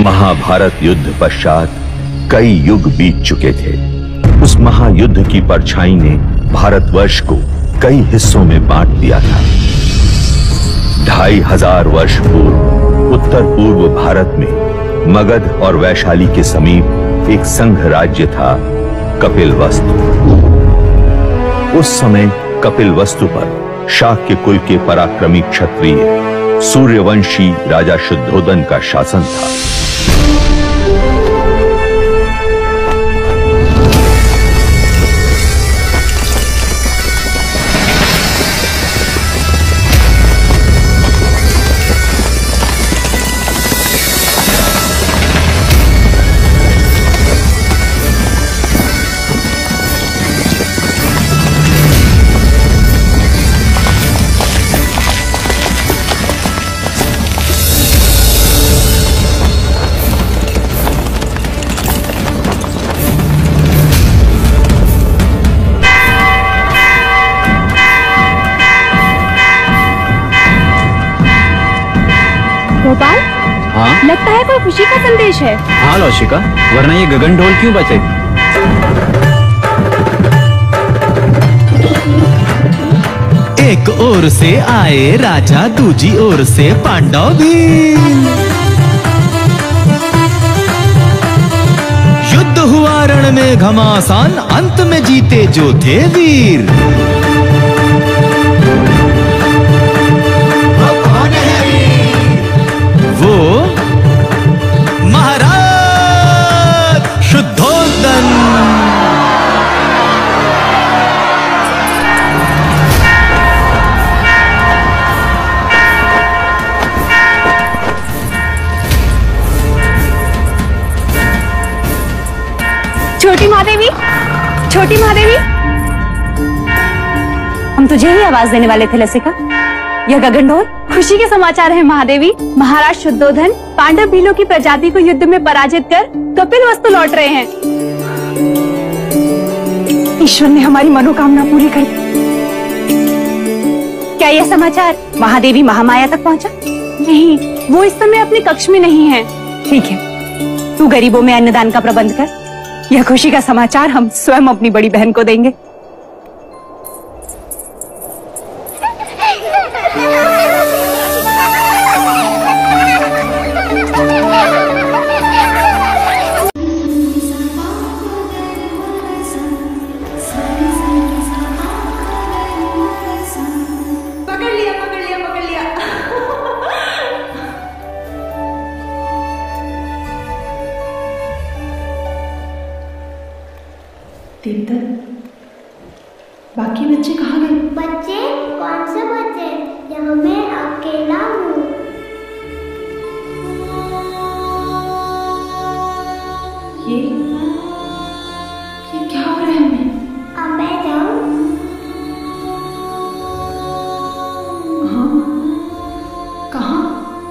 महाभारत युद्ध पश्चात कई युग बीत चुके थे। उस महायुद्ध की परछाई ने भारतवर्ष को कई हिस्सों में बांट दिया था। 2500 वर्ष पूर्व उत्तर पूर्व भारत में मगध और वैशाली के समीप एक संघ राज्य था, कपिलवस्तु। उस समय कपिलवस्तु पर शाक्य कुल के पराक्रमी क्षत्रिय सूर्यवंशी राजा शुद्धोदन का शासन था। गोपाल, हाँ? लगता है कोई खुशी का संदेश है। हाँ लौशिका, वरना ये गगन ढोल क्यों बचे? एक ओर से आए राजा, दूजी ओर से पांडव भी। युद्ध हुआ रण में घमासान, अंत में जीते जो थे वीर। वो महाराज शुद्धोदन। छोटी महादेवी, छोटी महादेवी, हम तुझे ही आवाज देने वाले थे लसिका। यह गगन ढोल खुशी के समाचार है महादेवी। महाराज शुद्धोधन पांडव भीलों की प्रजाति को युद्ध में पराजित कर कपिलवस्तु लौट रहे हैं। ईश्वर ने हमारी मनोकामना पूरी कर दी। क्या यह समाचार महादेवी महामाया तक पहुंचा? नहीं, वो इस समय अपने कक्ष में नहीं है। ठीक है, तू गरीबों में अन्नदान का प्रबंध कर। यह खुशी का समाचार हम स्वयं अपनी बड़ी बहन को देंगे। बाकी बच्चे कहाँ गए? बच्चे? कौन से बच्चे? यहाँ मैं अकेला हूँ। ये क्या हो रहा है हमें? अब मैं जाऊँ? हाँ, कहाँ?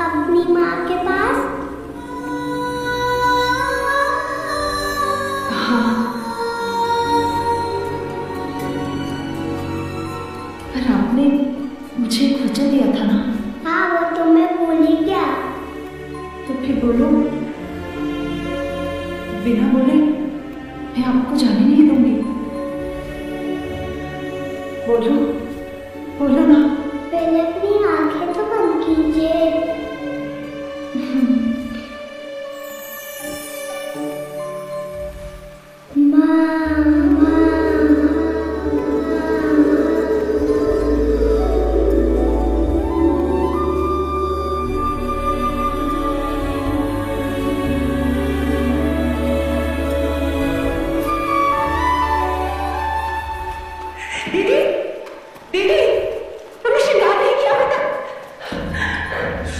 अपनी माँ के पास। हाँ, पर आपने मुझे एक वचन दिया था ना? हाँ, वो तुम्हें भूल ही गया। तो फिर बोलो। बिना बोले मैं आपको जाने नहीं दूंगी। बोलो, बोलो ना। पहले अपनी आंखें तो बंद कीजिए।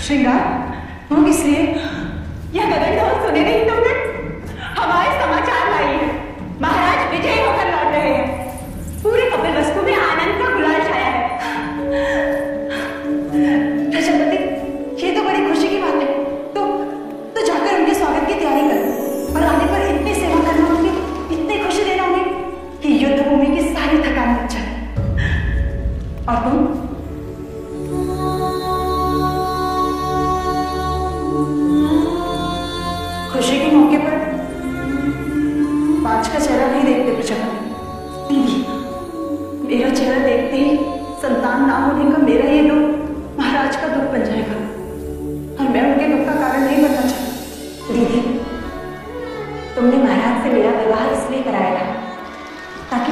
श्रृंगार, वो किस लिए? यह गगन ढोल सुने नहीं तुमने? हमारे समाचार लाई है। महाराज विजयी होकर लौट रहे हैं। पूरे कपिलवस्तु में आनंद का गुलाल छाया है। प्रजापति, ये तो बड़ी खुशी की बात है। तो जाकर उनके स्वागत की तैयारी करो और आने पर इतनी सेवा करना होगी, इतनी खुशी देना होगी कि युद्ध भूमि की सारी थकान मिट जाए। और तुम?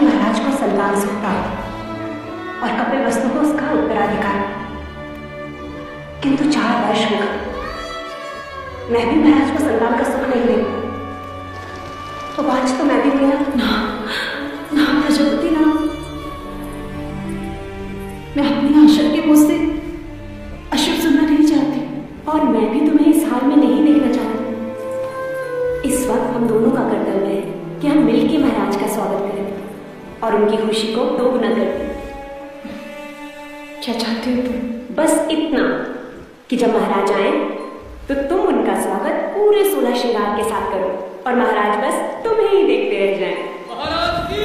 महाराज को संतान सुख प्राप्त और कपिल वस्तु को उसका उत्तराधिकार। किंतु 4 वर्ष हो गए, मैं भी महाराज को संतान का सुख नहीं दे, तो आज तो मैं भी हुई ना प्रजापति ना। मैं अपनी आशा के मुंह से अशुभ सुनना नहीं चाहती, और मैं भी तुम्हें इस हाल में नहीं देखना चाहती। इस वक्त हम दोनों का कर्तव्य है कि हम मिलकर महाराज का स्वागत करें और उनकी खुशी को 2 गुना कर दें। क्या चाहती हो तुम? बस इतना कि जब महाराज आए तो तुम उनका स्वागत पूरे 16 श्रृंगार के साथ करो और महाराज बस तुम्हें ही देखते रह जाएं। महाराज की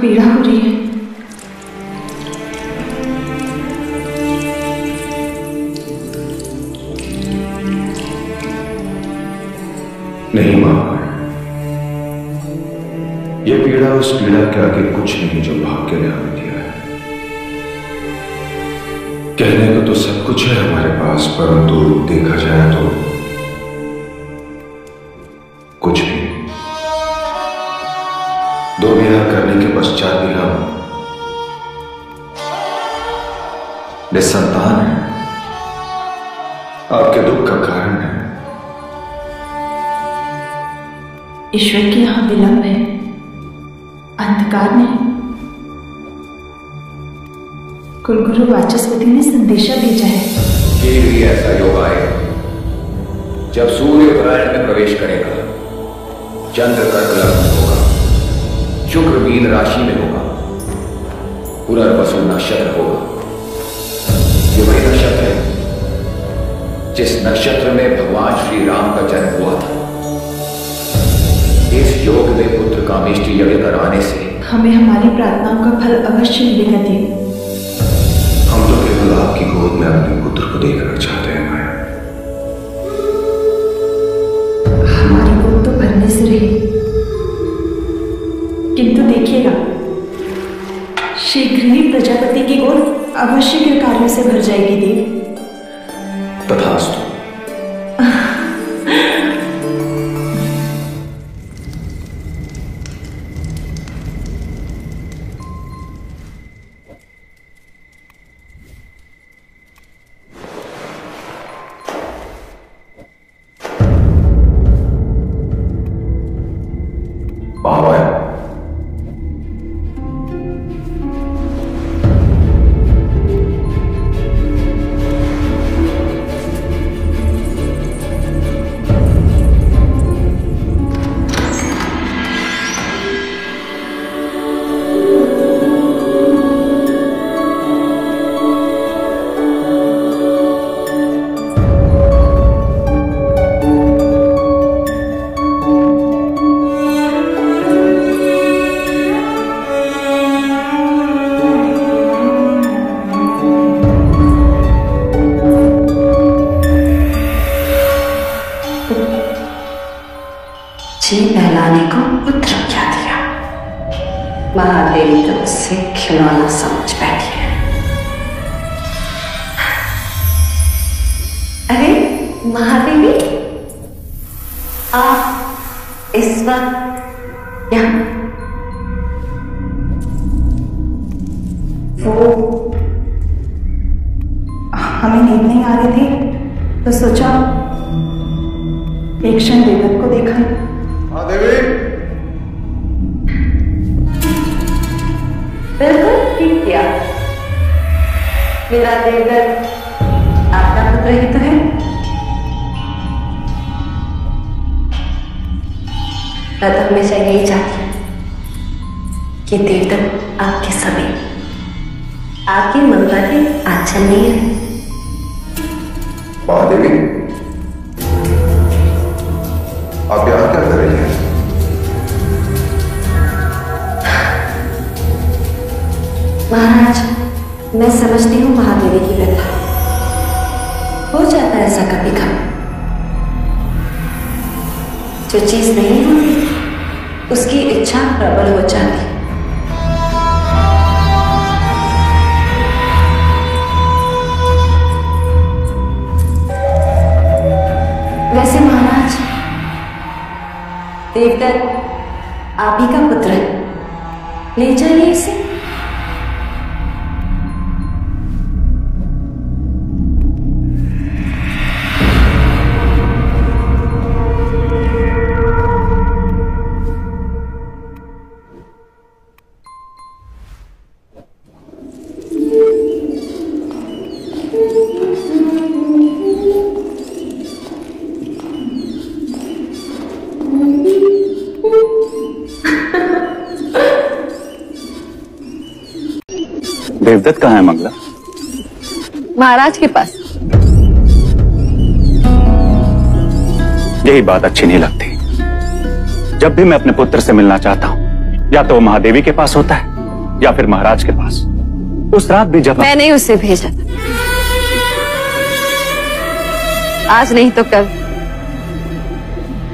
पीड़ा हो रही है। नहीं मां, ये पीड़ा उस पीड़ा के आगे कुछ नहीं जो भाग्य ने हमें दिया है। कहने को तो सब कुछ है हमारे पास, परंतु देखा जाए तो कुछ भी। 2 ब्याह करने के पश्चात भी हम निसंतान हैं, आपके दुख का कारण है। ईश्वर के यहां विलंब है, अंधकार नहीं। कुलगुरु वाचस्पति ने संदेशा भेजा है। ये भी ऐसा योग आए जब सूर्य उत्तरायण में प्रवेश करेगा, चंद्र कर्क लग्न में होगा, शुक्र मीन राशि में होगा, पुनर्वसु नक्षत्र होगा। ये वही नक्षत्र है जिस नक्षत्र में भगवान श्री राम का जन्म हुआ था। इस योग में पुत्र कामेष्टि यज्ञ करवाने से हमें हमारी प्रार्थनाओं का फल अवश्य मिलेगा देव। हम तो केवल आपकी गोद में अपने पुत्र को देखना चाहते हैं माया। हमारी गोद तो भरने से रही, किंतु देखिएगा शीघ्र ही प्रजापति की गोद अवश्य के कार्यों से भर जाएगी देव। तथास्तु। नहलाने को पुत्र क्या दिया। महादेवी तो उससे खिलौना समझ बैठी है। अरे महादेवी, आप इस वक्त यहाँ? वो हमें नींद नहीं आ रही थी तो सोचा एक क्षण देवदत्त को देखा। हाँ देवी। बिल्कुल ठीक किया। मेरा देवदत्त आपका पुत्र ही तो है। मैं तो हमेशा यही चाहती हूँ कि देवदत्त आपके सभी आपकी ममता के आंचल में रहे। महादेवी, आप यहाँ क्या कर रही हैं? महाराज, मैं समझती हूँ महादेवी की व्यथा। हो जाता है ऐसा कभी कभी। जो चीज नहीं होती उसकी इच्छा प्रबल हो जाती। वैसे महाराज, देवदत्त आप ही का पुत्र है, ले जाइए इसे। देवदत्त कहाँ है मंगला? महाराज के पास। यही बात अच्छी नहीं लगती। जब भी मैं अपने पुत्र से मिलना चाहता हूँ, या तो वो महादेवी के पास होता है या फिर महाराज के पास। उस रात भी जब मैंने उसे भेजा था, आज नहीं तो कल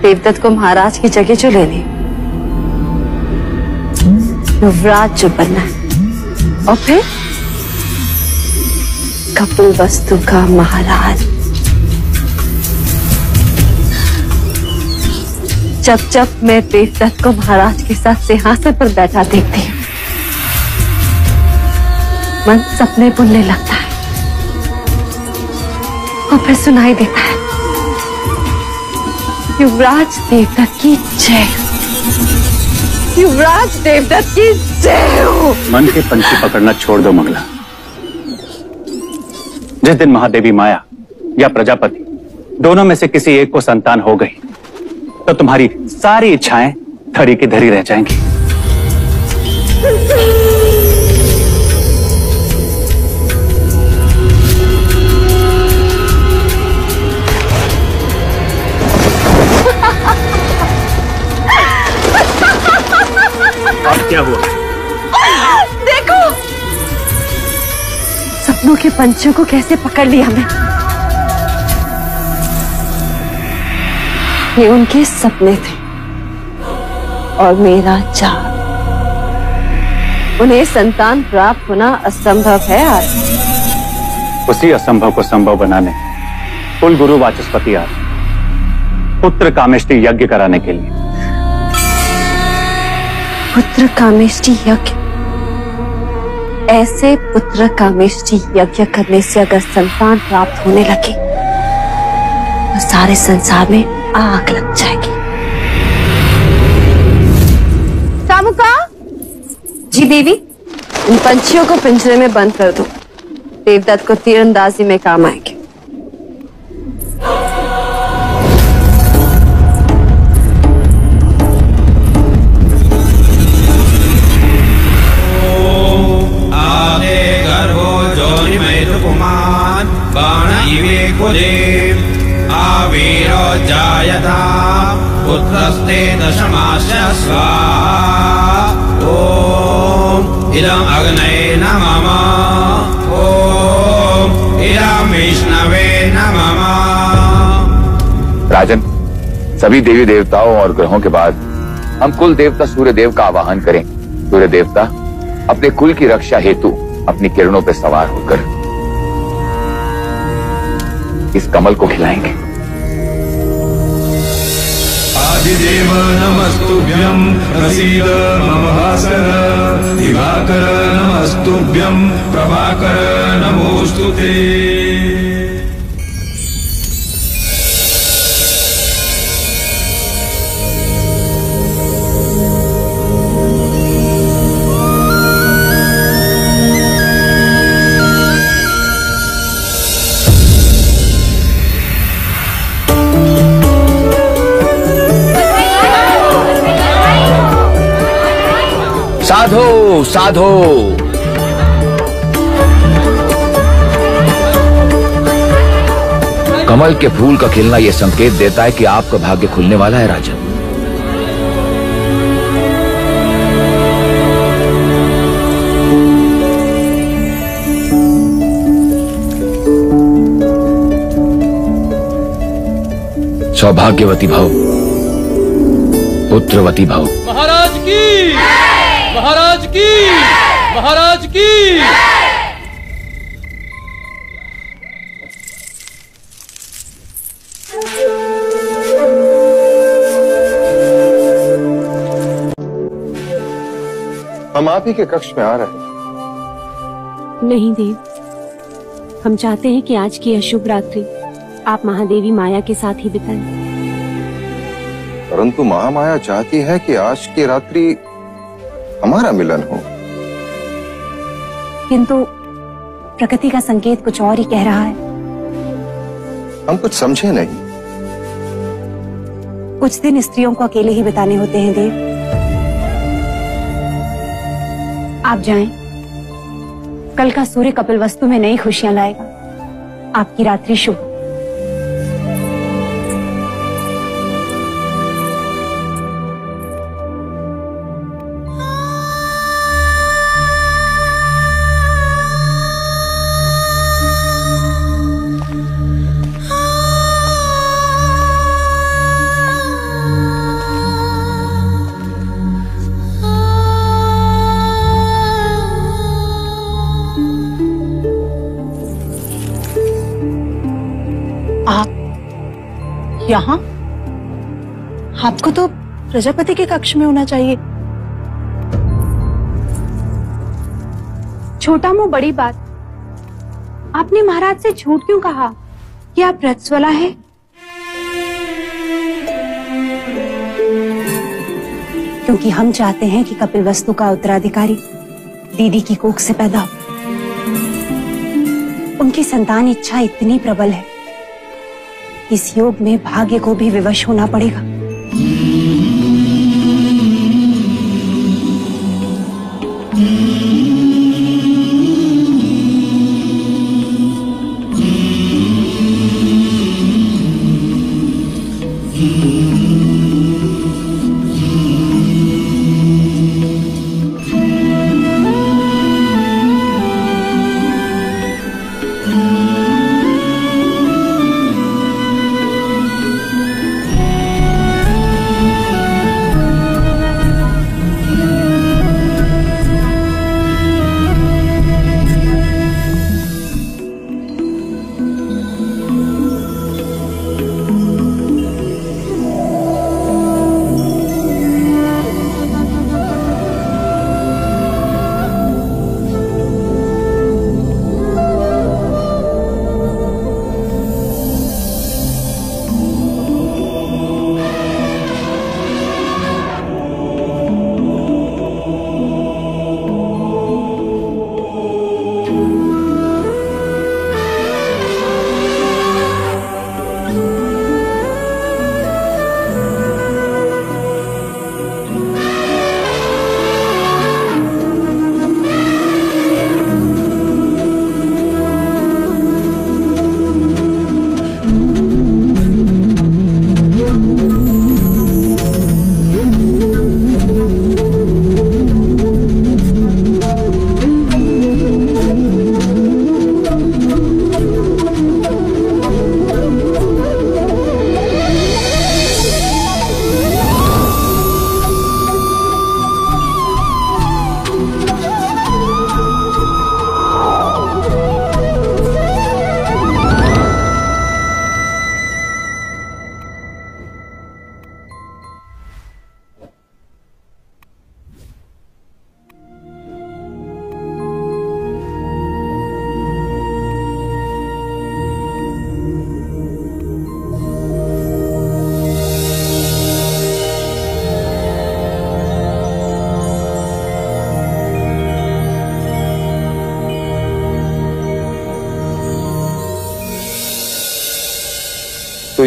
देवदत्त को महाराज की जगह जो लेनी, युवराज जो बनना है, और फिर कपिलवस्तु का महाराज। जब जब मैं देवदत्त को महाराज के साथ सिंहासन पर बैठा देखती हूँ, मन सपने बुनने लगता है और फिर सुनाई देता है, युवराज देवदत्त की जय, युवराज देवदत्त की जय हो। मन के पंछी पकड़ना छोड़ दो मंगला। जिस दिन महादेवी माया या प्रजापति दोनों में से किसी एक को संतान हो गई, तो तुम्हारी सारी इच्छाएं धरी की धरी रह जाएंगी। अब क्या हुआ? देखो, सपनों के पंछियों को कैसे पकड़ लिया मैं। ये उनके सपने थे और मेरा जाल। उन्हें संतान प्राप्त होना असंभव है आज। उसी असंभव को संभव बनाने कुल गुरु वाचस्पति आज पुत्र कामेष्टि यज्ञ कराने के लिए। पुत्र कामेष्टि यज्ञ? ऐसे पुत्र कामेष्टि यज्ञ करने से अगर संतान प्राप्त होने लगे तो सारे संसार में आग लग जाएगी। कामुका जी देवी, इन पंछियों को पिंजरे में बंद कर दो। देवदत्त को तीरंदाजी में काम आएंगे। जायता पुत्रस्ते दशमास्य स्वाहा। ओम इदं अग्नये नमः। ओम इदं विष्णवे नमः। राजन, सभी देवी देवताओं और ग्रहों के बाद हम कुल देवता सूर्य देव का आवाहन करें। सूर्य देवता अपने कुल की रक्षा हेतु अपनी किरणों पर सवार होकर इस कमल को खिलाएंगे। आदिदेव नमस्तुभ्यं प्रसीद मम भास्कर, दिवाकर नमस्तुभ्यं प्रभाकर नमोस्तुते। साधो साधो, कमल के फूल का खिलना यह संकेत देता है कि आपका भाग्य खुलने वाला है राजन। सौभाग्यवती भव, पुत्रवती भव। महाराज की, महाराज की, महाराज की। हम आप ही के कक्ष में आ रहे हैं। नहीं देव, हम चाहते हैं कि आज की अशुभ रात्रि आप महादेवी माया के साथ ही बिताएं। परंतु महामाया चाहती है कि आज की रात्रि हमारा मिलन हो। किंतु प्रकृति का संकेत कुछ और ही कह रहा है। हम कुछ समझे नहीं। कुछ दिन स्त्रियों को अकेले ही बिताने होते हैं देव। आप जाएं। कल का सूर्य कपिलवस्तु में नई खुशियां लाएगा। आपकी रात्रि शुभ। यहाँ? आपको तो प्रजापति के कक्ष में होना चाहिए। छोटा मुंह बड़ी बात। आपने महाराज से झूठ क्यों कहा कि आप रजस्वला हैं? क्योंकि हम चाहते हैं कि कपिलवस्तु का उत्तराधिकारी दीदी की कोख से पैदा हो। उनकी संतान इच्छा इतनी प्रबल है, इस योग में भाग्य को भी विवश होना पड़ेगा।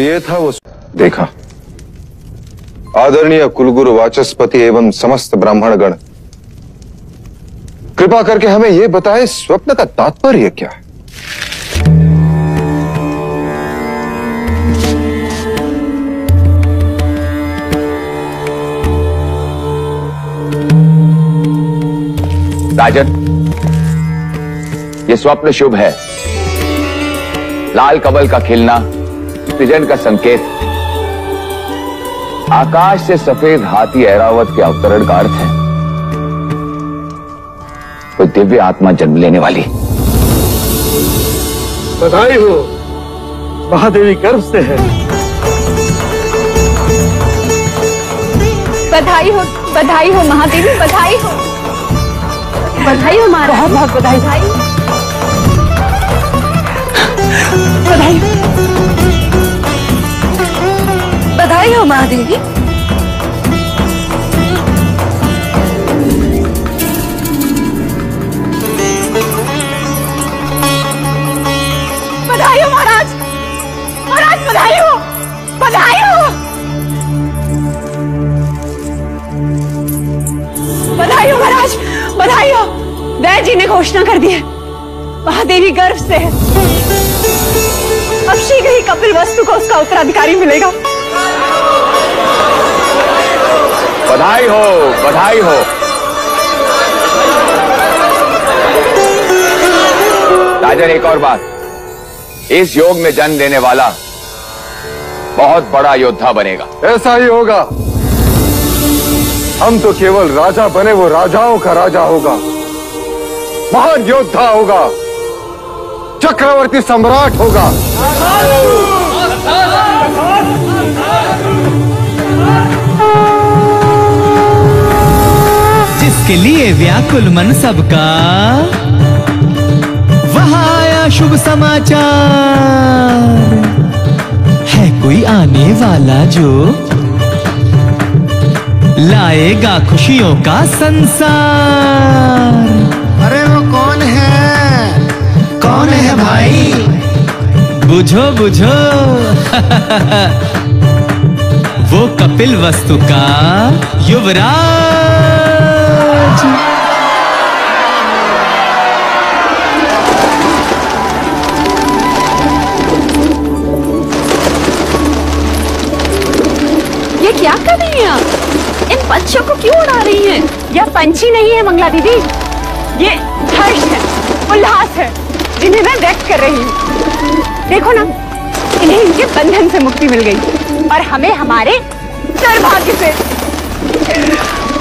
ये था वो। देखा आदरणीय कुलगुरु वाचस्पति एवं समस्त ब्राह्मणगण, कृपा करके हमें यह बताएं स्वप्न का तात्पर्य क्या है? राजन, ये स्वप्न शुभ है। लाल कमल का खिलना सृजन का संकेत। आकाश से सफेद हाथी ऐरावत के अवतरण का अर्थ है कोई दिव्य आत्मा जन्म लेने वाली। बधाई हो, महादेवी गर्भ से है। बधाई हो महादेवी, बधाई हो महाराज। बहुत बहुत बधाई। बधाई हो महादेवी। बधाई हो महाराज, बधाई हो। बधाई हो महाराज, बधाई हो। वैद्य जी ने घोषणा कर दी है, महादेवी गर्भ से है। अब शीघ्र ही कपिल वस्तु को उसका उत्तराधिकारी मिलेगा। बधाई हो, बधाई हो। राजन, एक और बात, इस योग में जन्म लेने वाला बहुत बड़ा योद्धा बनेगा। ऐसा ही होगा। हम तो केवल राजा बने, वो राजाओं का राजा होगा, महान योद्धा होगा, चक्रवर्ती सम्राट होगा। जिसके लिए व्याकुल मन सबका, वहां आया शुभ समाचार। है कोई आने वाला जो लाएगा खुशियों का संसार। अरे वो कौन है? कौन है भाई? बुझो बुझो। वो कपिल वस्तु का युवराज। ये क्या कर रही हैं आप? इन पंछियों को क्यों उड़ा रही हैं? यह पंछी नहीं है मंगला दीदी, ये हर्ष है, उल्लास है, जिन्हें मैं व्यक्त कर रही हूँ। देखो ना, इन्हें इनके बंधन से मुक्ति मिल गई और हमें हमारे सौभाग्य से।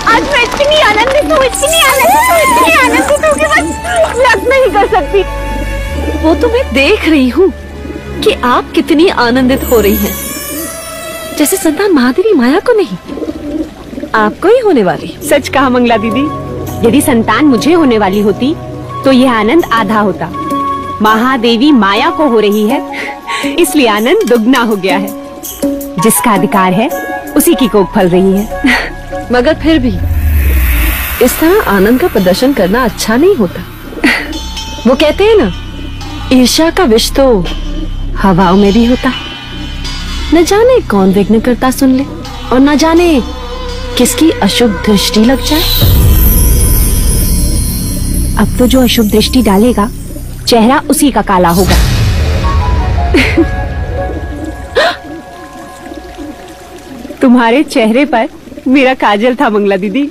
आज मैं इतनी आनंदित हूँ कि बस व्यक्त नहीं कर सकती। वो तो मैं देख रही हूँ कि आप कितनी आनंदित हो रही हैं, जैसे संतान महादेवी माया को नहीं, आपको ही होने वाली। सच कहा मंगला दीदी, यदि संतान मुझे होने वाली होती तो यह आनंद आधा होता। महादेवी माया को हो रही है, इसलिए आनंद दुगना हो गया है। जिसका अधिकार है उसी की कोख फल रही है। मगर फिर भी इस तरह आनंद का प्रदर्शन करना अच्छा नहीं होता। वो कहते हैं ना, ईर्ष्या का विष तो हवाओं में भी होता है। न जाने कौन विघ्न करता सुन ले और न जाने किसकी अशुभ दृष्टि लग जाए। अब तो जो अशुभ दृष्टि डालेगा चेहरा उसी का काला होगा। तुम्हारे चेहरे पर मेरा काजल था मंगला दीदी।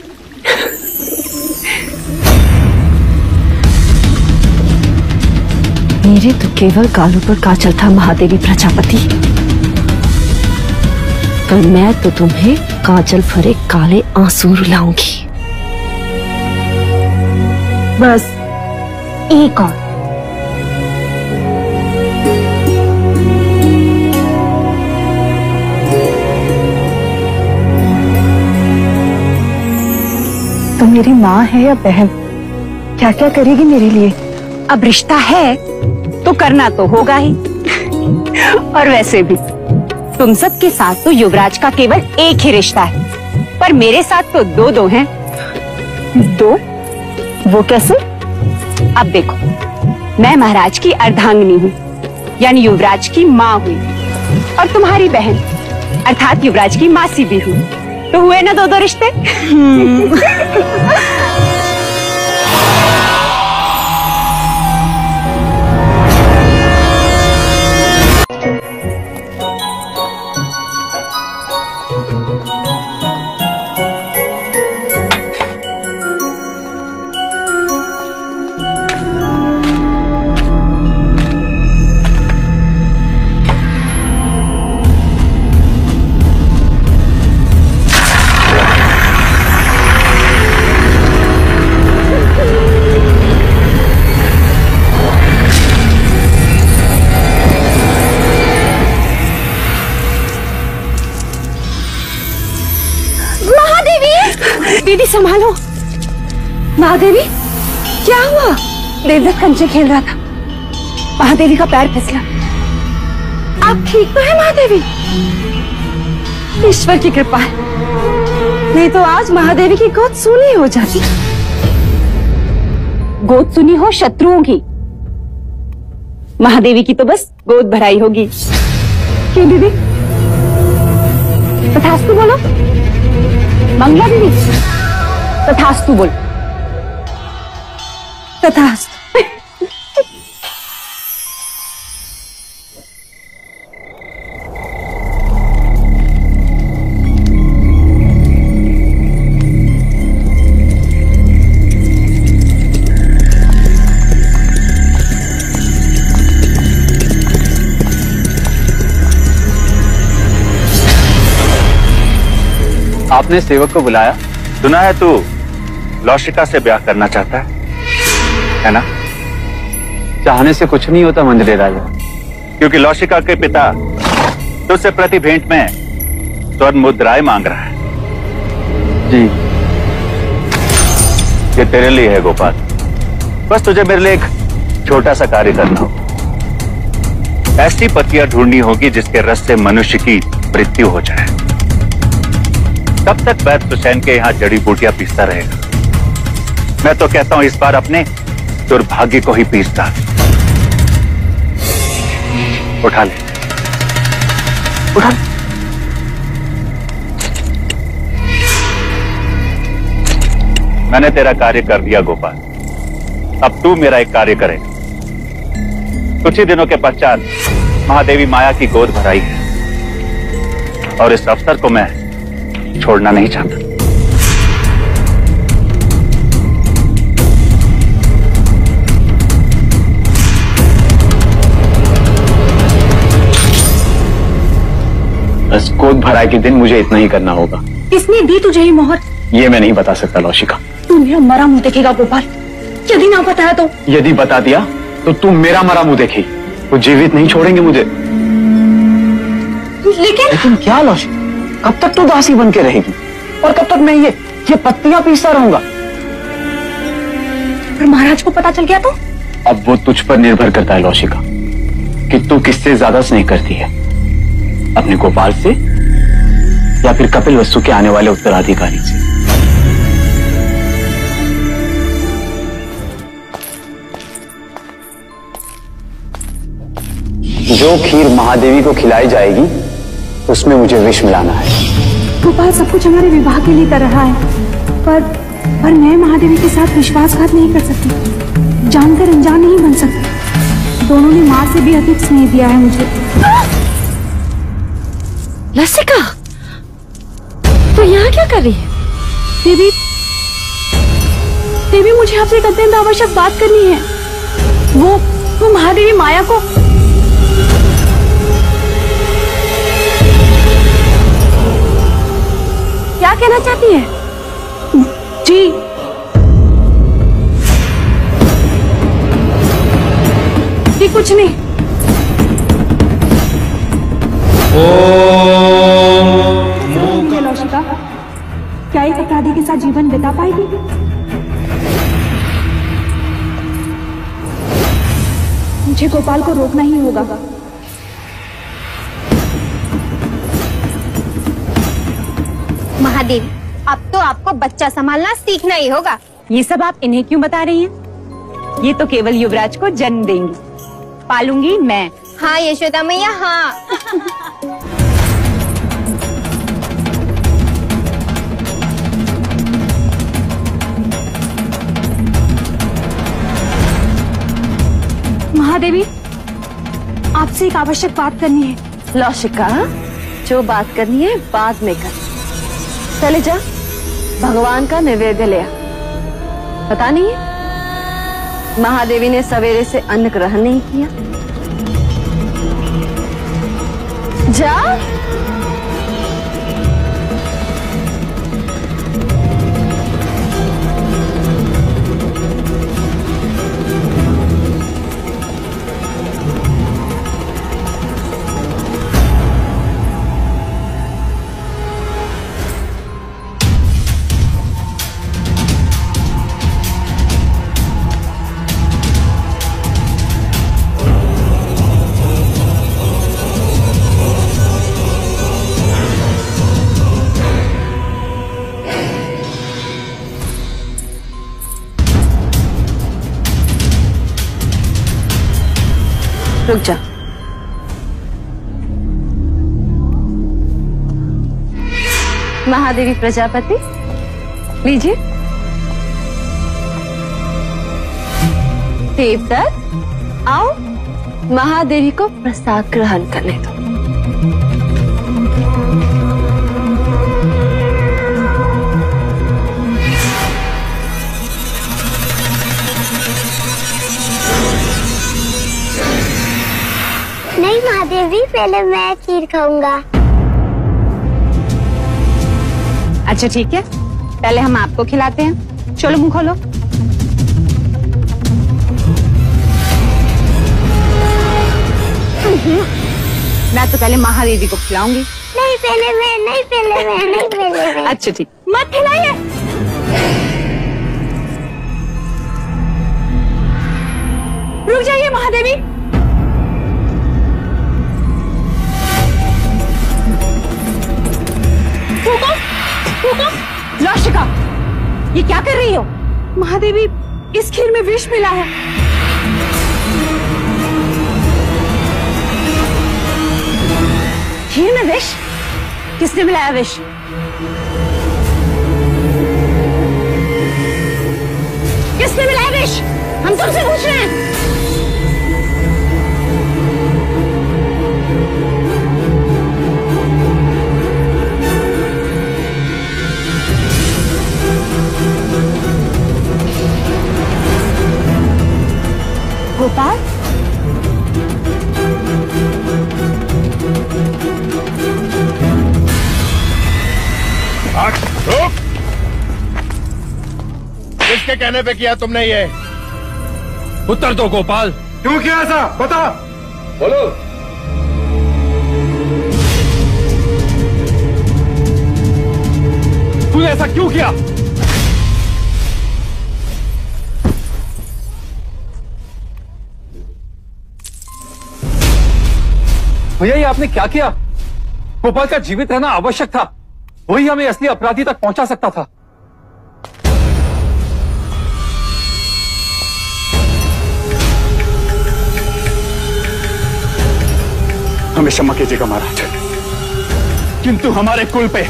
मेरे तो केवल गालों पर काजल था महादेवी प्रजापति, पर मैं तो तुम्हें काजल भरे काले आंसू रुलाऊंगी। बस एक और। तो मेरी माँ है या बहन, क्या क्या करेगी मेरे लिए? अब रिश्ता है तो करना तो होगा ही। और वैसे भी तुम सबके साथ तो युवराज का केवल एक ही रिश्ता है, पर मेरे साथ तो दो दो हैं। दो? वो कैसे? अब देखो, मैं महाराज की अर्धांगिनी हूँ, यानी युवराज की माँ हुई। और तुम्हारी बहन अर्थात युवराज की मासी भी हूँ, तो हुए ना दो रिश्ते। दीदी संभालो। महादेवी क्या हुआ? देवदत्त कंचे खेल रहा था, महादेवी का पैर फिसला। आप ठीक तो है महादेवी? ईश्वर की कृपा है, नहीं तो आज महादेवी की गोद सूनी हो जाती। गोद सुनी हो शत्रुओं की, महादेवी की तो बस गोद भराई होगी। क्यों दीदी? तथास्तु बोलो। मंगला दीदी तथास्तु बोल। तथास्तु। आपने सेवक को बुलाया? सुना है तू लौशिका से ब्याह करना चाहता है ना? चाहने से कुछ नहीं होता मंजरे राजा, क्योंकि लौशिका के पिता तुझसे प्रति भेंट में स्वर्ण मुद्राएं मांग रहा है। जी, ये तेरे लिए है गोपाल। बस तुझे मेरे लिए एक छोटा सा कार्य करना होगा। ऐसी पत्तियां ढूंढनी होगी जिसके रस से मनुष्य की मृत्यु हो जाए। तब तक वैद्य सुसैन के यहाँ जड़ी बूटियां पीसता रहेगा। मैं तो कहता हूं इस बार अपने दुर्भाग्य को ही पीसता। उठा ले, उठा ले। मैंने तेरा कार्य कर दिया गोपाल, अब तू मेरा एक कार्य करेगा। कुछ ही दिनों के पश्चात महादेवी माया की गोद भराई है और इस अवसर को मैं छोड़ना नहीं चाहता। बस गोद भराई के दिन मुझे इतना ही करना होगा। किसने दी तुझे ये मोहर? ये मैं नहीं बता सकता लौशिका। तू मेरा मरा मुंह देखेगा गोपाल, यदि ना बताया तो? यदि बता दिया तो तू मेरा मरा मुंह देखेगी, वो जीवित नहीं छोड़ेंगे मुझे। लेकिन क्या लौशिका, कब तक तू दासी बन के रहेगी और कब तक मैं ये पत्तियां पीसता रहूंगा? और महाराज को पता चल गया तो? अब वो तुझ पर निर्भर करता है लौशिका कि तू किससे ज्यादा स्नेह करती है, अपने गोपाल से या फिर कपिल वस्तु के आने वाले उत्तराधिकारी से। जो खीर महादेवी को खिलाई जाएगी उसमें मुझे विष मिलाना है। गोपाल सब कुछ हमारे विवाह के लिए कर रहा है, पर मैं महादेवी के साथ विश्वासघात नहीं कर सकती, जानकर अनजान नहीं बन सकती। दोनों ने माँ से भी अधिक स्नेह दिया है मुझे। लसिका, तो यहाँ क्या कर रही है? देवी, देवी मुझे आपसे एक अत्यंत आवश्यक बात करनी है। वो महादेवी माया को क्या कहना चाहती है? जी, जी कुछ नहीं। लौशिका, क्या एक अपराधी के साथ जीवन बिता पाएगी? मुझे गोपाल को रोकना ही होगा। महादेवी, अब तो आपको बच्चा संभालना सीखना ही होगा। ये सब आप इन्हें क्यों बता रही हैं? ये तो केवल युवराज को जन्म देंगी, पालूंगी मैं। हाँ यशोदा मैया हाँ। महादेवी, आपसे एक आवश्यक बात करनी है। लौशिका, जो बात करनी है बाद में कर। चले जा, भगवान का नैवेद्य ले आ। पता नहीं है महादेवी ने सवेरे से अन्न ग्रहण नहीं किया। जा। रुक जा। महादेवी प्रजापति, लीजिए। देवदत्त, आओ महादेवी को प्रसाद ग्रहण करने दो। नहीं महादेवी, पहले मैं खीर खाऊंगा। अच्छा ठीक है, पहले हम आपको खिलाते हैं। चलो मुंह खोलो। मैं तो पहले महादेवी को खिलाऊंगी। नहीं पहले मैं, नहीं पहले मैं, नहीं पहले मैं। अच्छा ठीक, मत खिलाइए। रुक जाइए महादेवी। लौशिका, ये क्या कर रही हो? महादेवी, इस खीर में विष मिला है। खीर में विष? किसने मिलाया विष? किसने मिलाया विष? हम तुमसे पूछ रहे हैं। गोपाल, रुक। किसके कहने पे किया तुमने ये? उत्तर दो गोपाल। क्यों किया ऐसा? बता। बोलो। तूने ऐसा क्यों किया? भैया, ये आपने क्या किया? गोपाल का जीवित रहना आवश्यक था। वही हमें असली अपराधी तक पहुंचा सकता था। हमें क्षमा कीजिएगा महाराज, किंतु हमारे कुल पे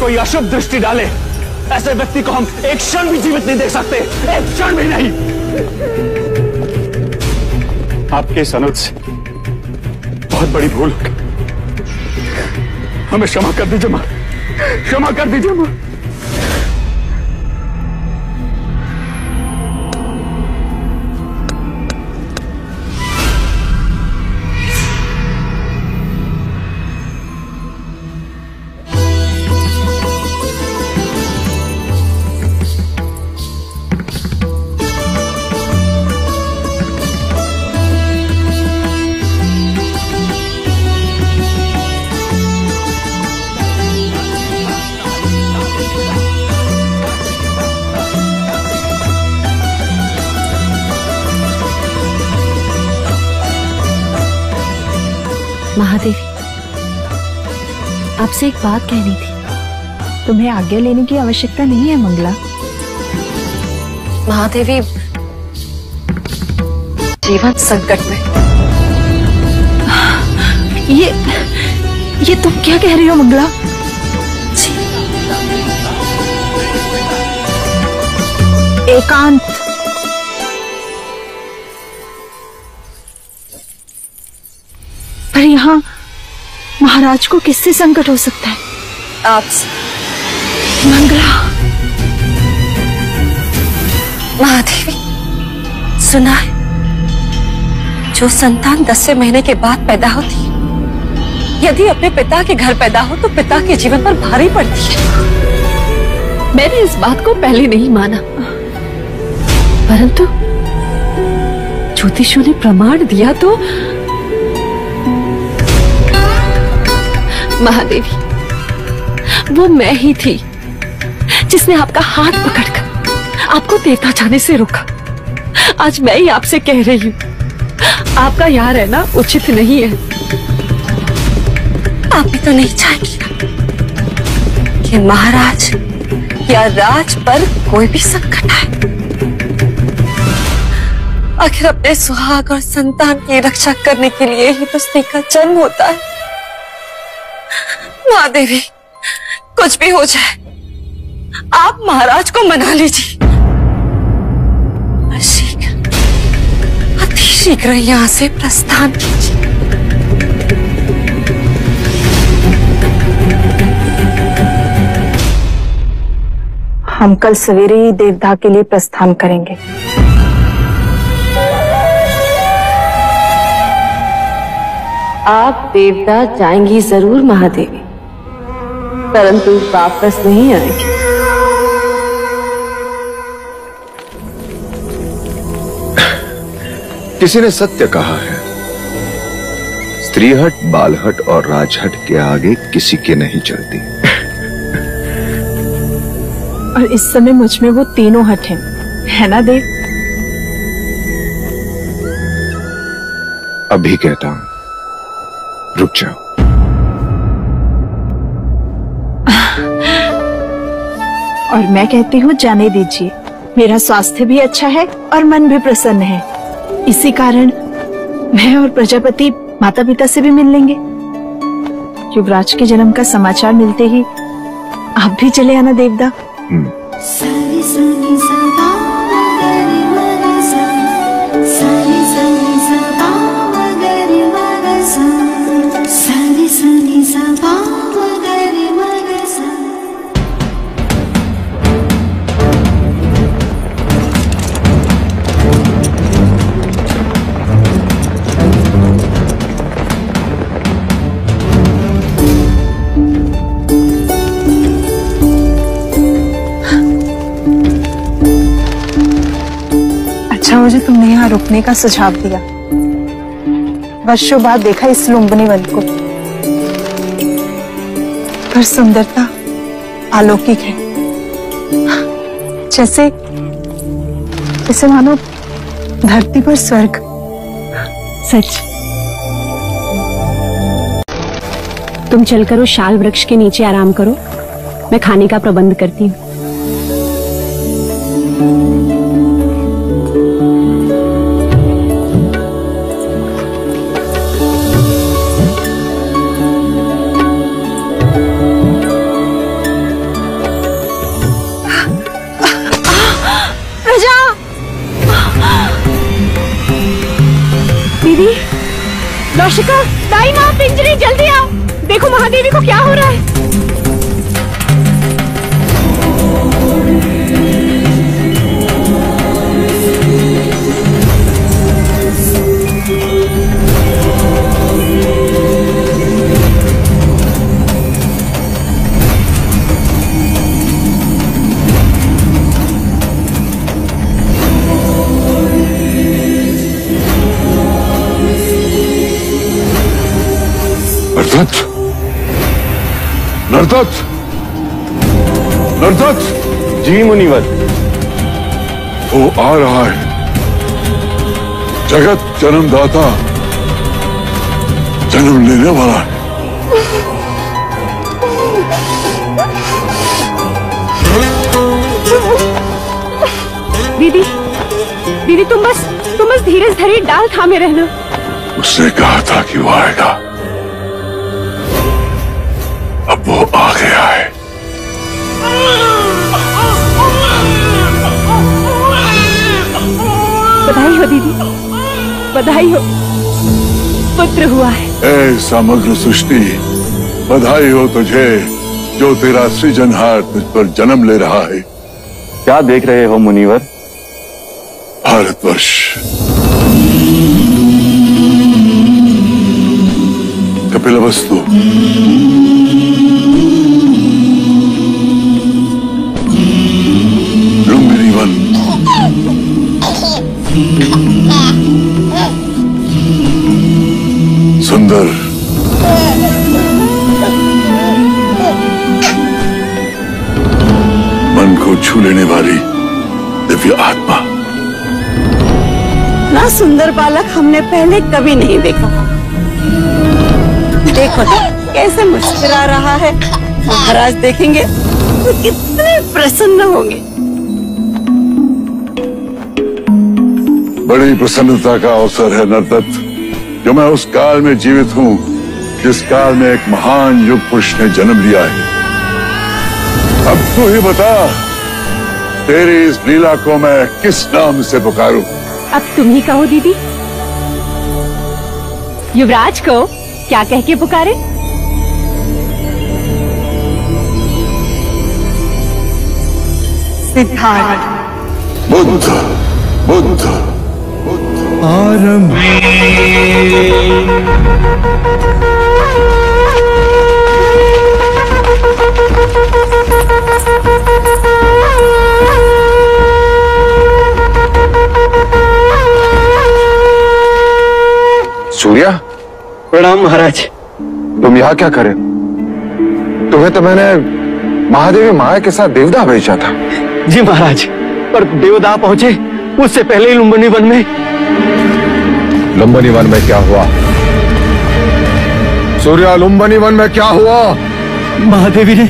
कोई अशुभ दृष्टि डाले ऐसे व्यक्ति को हम एक क्षण भी जीवित नहीं देख सकते, एक क्षण भी नहीं। आपके इस अनुरोध से बहुत बड़ी भूल हो गई। हमें क्षमा कर दीजिए मां, क्षमा कर दीजिए मां। महादेवी, आपसे एक बात कहनी थी। तुम्हें आज्ञा लेने की आवश्यकता नहीं है मंगला। महादेवी जीवन संकट में। ये तुम क्या कह रही हो मंगला? एकांत, पर यहाँ महाराज को किससे संकट हो सकता है? आपसे। मंगला। महादेवी, सुना है जो संतान 10वें महीने के बाद पैदा होती है, यदि अपने पिता के घर पैदा हो तो पिता के जीवन पर भारी पड़ती है। मैंने इस बात को पहले नहीं माना, परंतु ज्योतिषियों ने प्रमाण दिया तो महादेवी, वो मैं ही थी जिसने आपका हाथ पकड़कर आपको देवता जाने से रोका। आज मैं ही आपसे कह रही हूँ, आपका यहाँ रहना उचित नहीं है। आप भी तो नहीं चाहेंगे कि महाराज या राज पर कोई भी संकट आए। आखिर अपने सुहाग और संतान की रक्षा करने के लिए ही तो स्त्री का जन्म होता है। महादेवी, कुछ भी हो जाए, आप महाराज को मना लीजिए। शीघ्र, अति शीघ्र यहाँ से प्रस्थान कीजिए। हम कल सवेरे ही देवदाह के लिए प्रस्थान करेंगे। आप देवदाह जाएंगी जरूर महादेवी, परंतु वापस नहीं आएंगी। किसी ने सत्य कहा है, स्त्रीहट, बालहट और राजहट के आगे किसी के नहीं चलती। और इस समय मुझ में वो तीनों हट हैं, है ना देव? अभी कहता हूं, रुक जाओ। और मैं कहती हूँ जाने दीजिए, मेरा स्वास्थ्य भी अच्छा है और मन भी प्रसन्न है। इसी कारण मैं और प्रजापति माता पिता से भी मिल लेंगे। युवराज के जन्म का समाचार मिलते ही आप भी चले आना देवदा। मुझे तुमने यहाँ रुकने का सुझाव दिया। वर्षों बाद देखा इस लुम्बिनी वन को, पर सुंदरता अलौकिक है, जैसे जैसे मानो धरती पर स्वर्ग। सच। तुम चलकर उस शाल वृक्ष के नीचे आराम करो, मैं खाने का प्रबंध करती हूँ। नौशिका, दाई माँ, पिंजरी, जल्दी आओ, देखो महादेवी को क्या हो रहा है। नरदत्त, नरदत्त। जी मुनिवर। वो आ रहा है, जगत जन्मदाता जन्म लेने वाला है। दीदी, दीदी तुम बस धीरज धरी डाल थामे रहना। उसने कहा था कि वो आएगा, वो आ गया है। बधाई हो दीदी, बधाई हो, पुत्र हुआ है। ए समग्र सृष्टि, बधाई हो तुझे जो तेरा सृजनहार तुझ पर जन्म ले रहा है। क्या देख रहे हो मुनिवर? भारतवर्ष, कपिलवस्तु, लुम्बिनी वन, सुंदर, मन को छू लेने वाली दिव्य आत्मा। ना सुंदर बालक हमने पहले कभी नहीं देखा। देखो तो कैसे मुस्कुरा रहा है। महाराज देखेंगे तो कितने प्रसन्न होंगे। बड़ी प्रसन्नता का अवसर है नरदत्त, जो मैं उस काल में जीवित हूँ जिस काल में एक महान युग पुरुष ने जन्म लिया है। अब तू ही बता, तेरी इस लीला को मैं किस नाम से पुकारूं? अब तुम ही कहो दीदी। युवराज को क्या कह के पुकारे? सिद्धार्थ, बुद्ध, बुद्ध, आरंभ। सूर्या, प्रणाम महाराज। तुम यहाँ क्या करे? तुम्हें तो मैंने महादेवी माया के साथ देवदाह भेजा था। जी महाराज, पर देवदाह पहुंचे उससे पहले ही लुम्बिनी वन में। लुम्बिनी वन में क्या हुआ? सूर्या, लुम्बिनी वन में क्या हुआ? महादेवी ने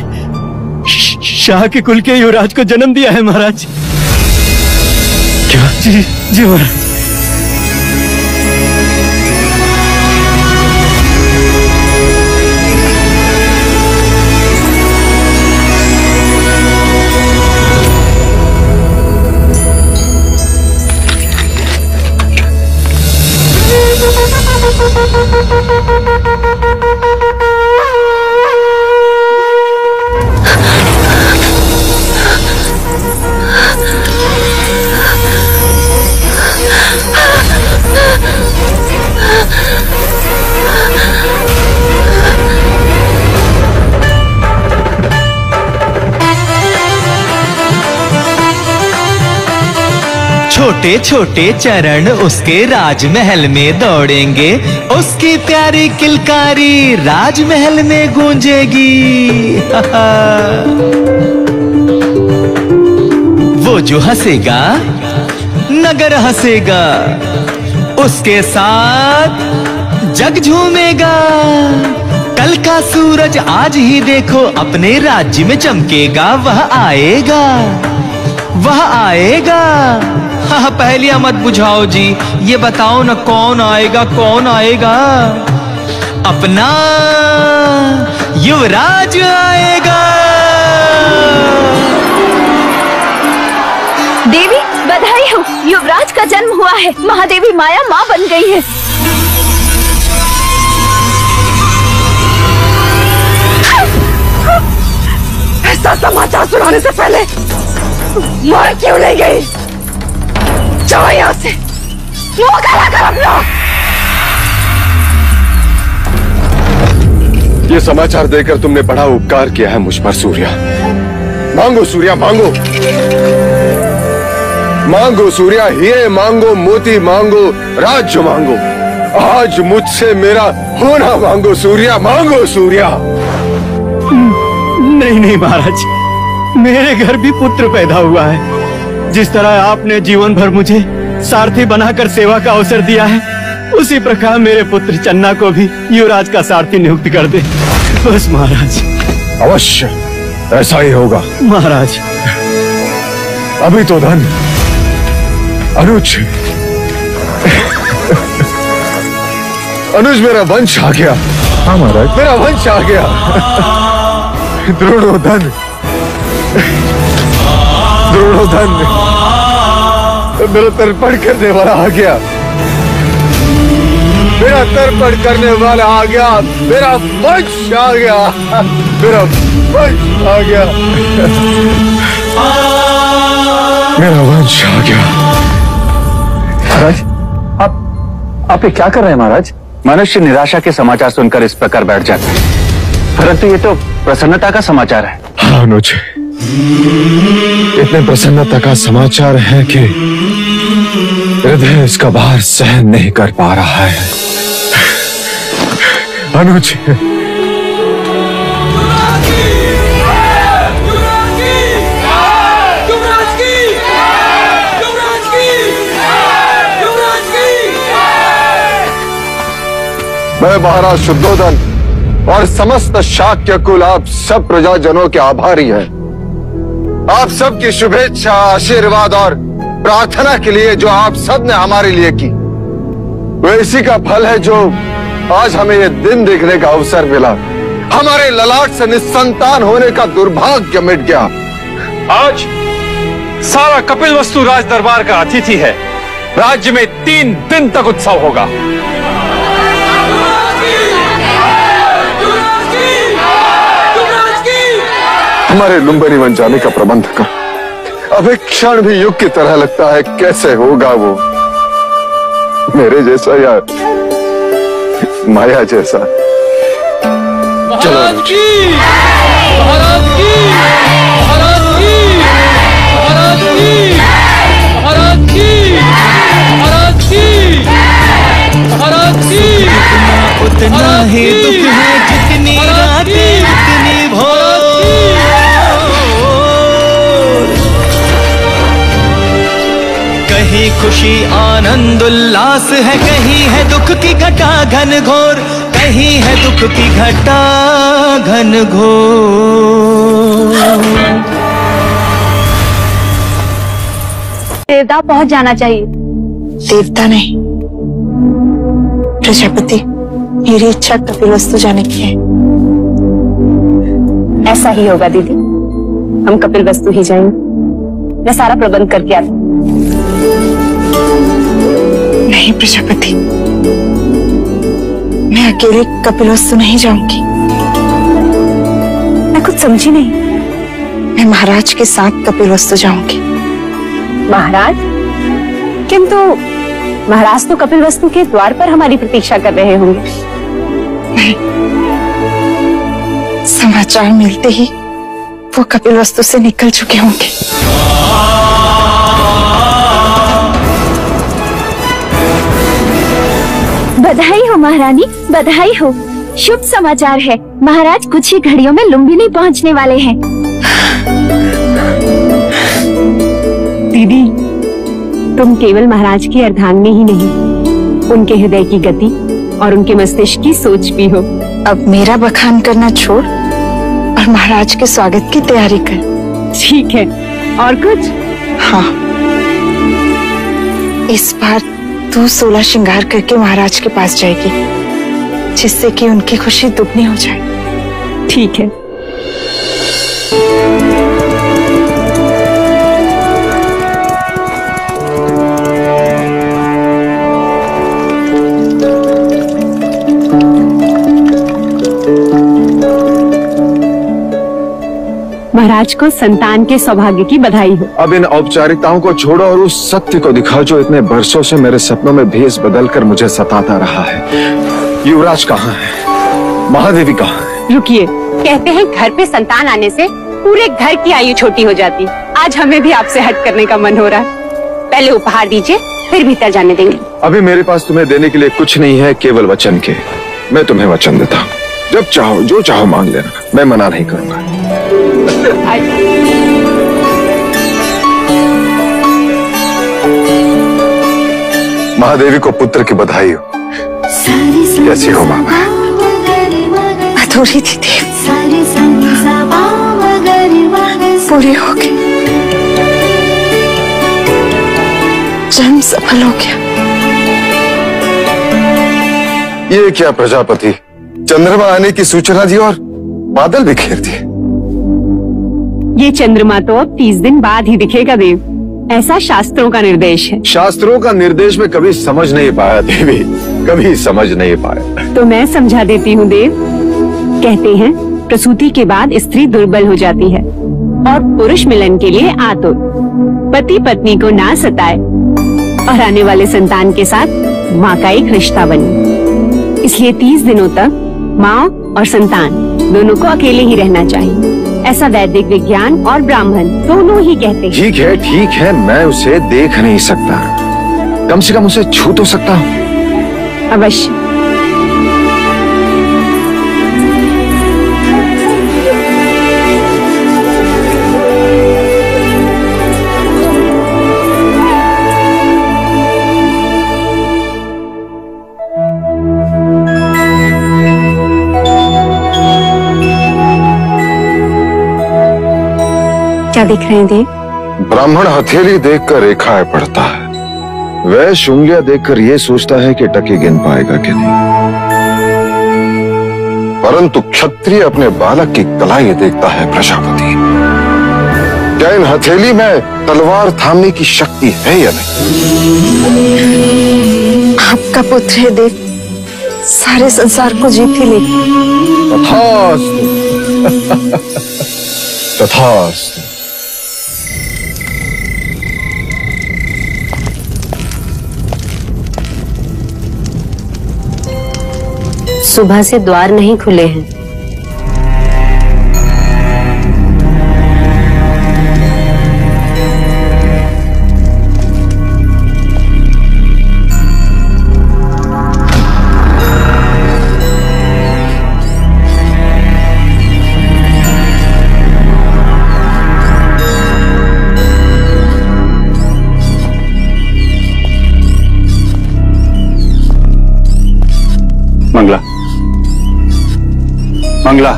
शाह के कुल के युवराज को जन्म दिया है महाराज। क्या? जी जी महाराज। छोटे छोटे चरण उसके राजमहल में दौड़ेंगे, उसकी प्यारी किलकारी राजमहल में गूंजेगी। वो जो हंसेगा नगर हंसेगा, उसके साथ जग झूमेगा। कल का सूरज आज ही देखो अपने राज्य में चमकेगा। वह आएगा, वह आएगा। हाँ, पहलियां मत बुझाओ जी, ये बताओ ना कौन आएगा, कौन आएगा? अपना युवराज आएगा। देवी बधाई हो, युवराज का जन्म हुआ है। महादेवी माया माँ बन गई है। ऐसा समाचार सुनाने से पहले मर क्यों नहीं गई? जाओ यहाँ से, मुंह काला कर अपना। ये समाचार देकर तुमने बड़ा उपकार किया है मुझ पर सूर्या। मांगो सूर्या, मांगो, मांगो सूर्या, हीरे मांगो, मोती मांगो, राज्य मांगो। आज मुझसे मेरा होना मांगो सूर्या, मांगो सूर्या। नहीं नहीं महाराज, मेरे घर भी पुत्र पैदा हुआ है। जिस तरह आपने जीवन भर मुझे सारथी बनाकर सेवा का अवसर दिया है, उसी प्रकार मेरे पुत्र चन्ना को भी युवराज का सारथी नियुक्त कर दे बस महाराज। अवश्य ऐसा ही होगा महाराज। अभी तो धन अनुज अनुज मेरा वंश आ गया। हाँ महाराज, मेरा वंश आ गया। द्रोणोधन, द्रोणोधन, मेरा तर्पण करने वाला आ गया, मेरा तर्पण करने वाला आ गया, मेरा वंश आ गया, मेरा वंश आ गया, मेरा वंश आ गया। महाराज, आप ये क्या कर रहे हैं महाराज? मनुष्य निराशा के समाचार सुनकर इस प्रकार बैठ जाता है, परंतु ये तो प्रसन्नता का समाचार है। हाँ अनुज, इतने प्रसन्नता का समाचार है कि हृदय इसका भार सहन नहीं कर पा रहा है। अनुज, मैं महाराज शुद्धोधन और समस्त शाक्य कुल आप सब प्रजाजनों के आभारी हैं। आप सबकी शुभेच्छा, आशीर्वाद और प्रार्थना के लिए जो आप सब ने हमारे लिए की, वो इसी का फल है जो आज हमें ये दिन देखने का अवसर मिला। हमारे ललाट से निस्संतान होने का दुर्भाग्य मिट गया। आज सारा कपिलवस्तु राज दरबार का अतिथि है। राज्य में 3 दिन तक उत्सव होगा। हमारे लुम्बिनी वन जाने का प्रबंध कर। अब एक क्षण भी युग की तरह लगता है। कैसे होगा वो मेरे जैसा या माया जैसा? महाराज की, महाराज की, महाराज की, महाराज की, महाराज की, महाराज की, महाराज की, उतना ही दुख है जितनी रातें उतनी भोर। कहीं खुशी आनंद उल्लास है, कहीं है दुख की घटा घन घोर, कहीं है दुख की घटा घन घोर। देवता पहुंच जाना चाहिए। देवता नहीं, प्रजापति, मेरी इच्छा कपिलवस्तु जाने की है। ऐसा ही होगा दीदी, हम कपिलवस्तु ही जाएंगे। मैं सारा प्रबंध करके आती हूँ। नहीं प्रजापति, मैं अकेले कपिलवस्तु नहीं जाऊंगी। मैं कुछ समझी नहीं। मैं महाराज के साथ कपिलवस्तु जाऊंगी। महाराज? किंतु महाराज तो कपिलवस्तु के द्वार पर हमारी प्रतीक्षा कर रहे होंगे। नहीं, समाचार मिलते ही वो कपिलवस्तु से निकल चुके होंगे। बधाई हो महारानी, बधाई हो। शुभ समाचार है, महाराज कुछ ही घड़ियों में लुम्बिनी पहुंचने वाले हैं। दीदी, तुम केवल महाराज की अर्धांगिनी ही नहीं, उनके हृदय की गति और उनके मस्तिष्क की सोच भी हो। अब मेरा बखान करना छोड़ और महाराज के स्वागत की तैयारी कर। ठीक है, और कुछ? हाँ, इस बार तू 16 श्रृंगार करके महाराज के पास जाएगी, जिससे कि उनकी खुशी दुगनी हो जाए। ठीक है। महाराज को संतान के सौभाग्य की बधाई हो। अब इन औपचारिकताओं को छोड़ो और उस सत्य को दिखाओ जो इतने बरसों से मेरे सपनों में भेष बदलकर मुझे सताता रहा है। युवराज कहाँ है? महादेवी कहाँ है? रुकिए, कहते हैं घर पे संतान आने से पूरे घर की आयु छोटी हो जाती। आज हमें भी आपसे हट करने का मन हो रहा है। पहले उपहार दीजिए, फिर भीतर जाने देंगे। अभी मेरे पास तुम्हें देने के लिए कुछ नहीं है, केवल वचन के। मैं तुम्हें वचन देता हूँ, जब चाहो जो चाहो मांग लेना, मैं मना नहीं करूंगा। महादेवी को पुत्र की बधाई हो। कैसी हो मामा? अधूरी थी देव, पूरी हो गई। जन्म सफल हो गया। ये क्या प्रजापति, चंद्रमा आने की सूचना दी और बादल बिखेर दिए। ये चंद्रमा तो अब 30 दिन बाद ही दिखेगा देव, ऐसा शास्त्रों का निर्देश है। शास्त्रों का निर्देश में कभी समझ नहीं पाया देवी, कभी समझ नहीं पाया। तो मैं समझा देती हूँ देव। कहते हैं प्रसूति के बाद स्त्री दुर्बल हो जाती है और पुरुष मिलन के लिए आतुर, पति पत्नी को ना सताए और आने वाले संतान के साथ माँ का एक रिश्ता बने। इसलिए 30 दिनों तक माँ और संतान दोनों को अकेले ही रहना चाहिए, ऐसा वैदिक विज्ञान और ब्राह्मण दोनों ही कहते हैं। ठीक है, मैं उसे देख नहीं सकता, कम से कम उसे छू तो सकता हूँ। अवश्य। क्या दिख रहे हैं देव? ब्राह्मण हथेली देखकर रेखाएं पढ़ता है, वैश्य उंगलियां देखकर यह सोचता है कि टके गिन पाएगा कि नहीं, परंतु क्षत्रिय अपने बालक की कलाई देखता है प्रजापति। क्या इन हथेली में तलवार थामने की शक्ति है या नहीं? आपका पुत्र है देव, सारे संसार को जीत ही ले। तथास्तु। सुबह से द्वार नहीं खुले हैं। मंगला, मंगला।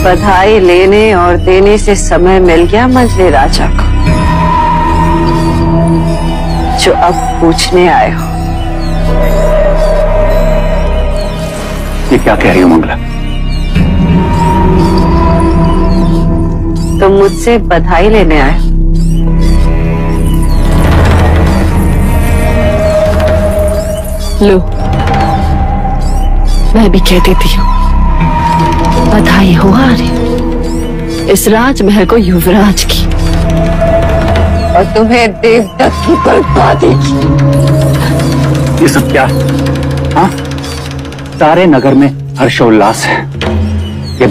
बधाई लेने और देने से समय मिल गया मंझले राजा को, जो अब पूछने आए हो। ये क्या कह रही हो मंगला? तुम मुझसे बधाई लेने आए हो। लो, मैं भी कह देती हूँ, बधाई हो आर्य, इस राजमहल को युवराज की और तुम्हें देवदत्त की बर्बादी की। ये सब क्या? हाँ, सारे नगर में हर्षोल्लास है। ये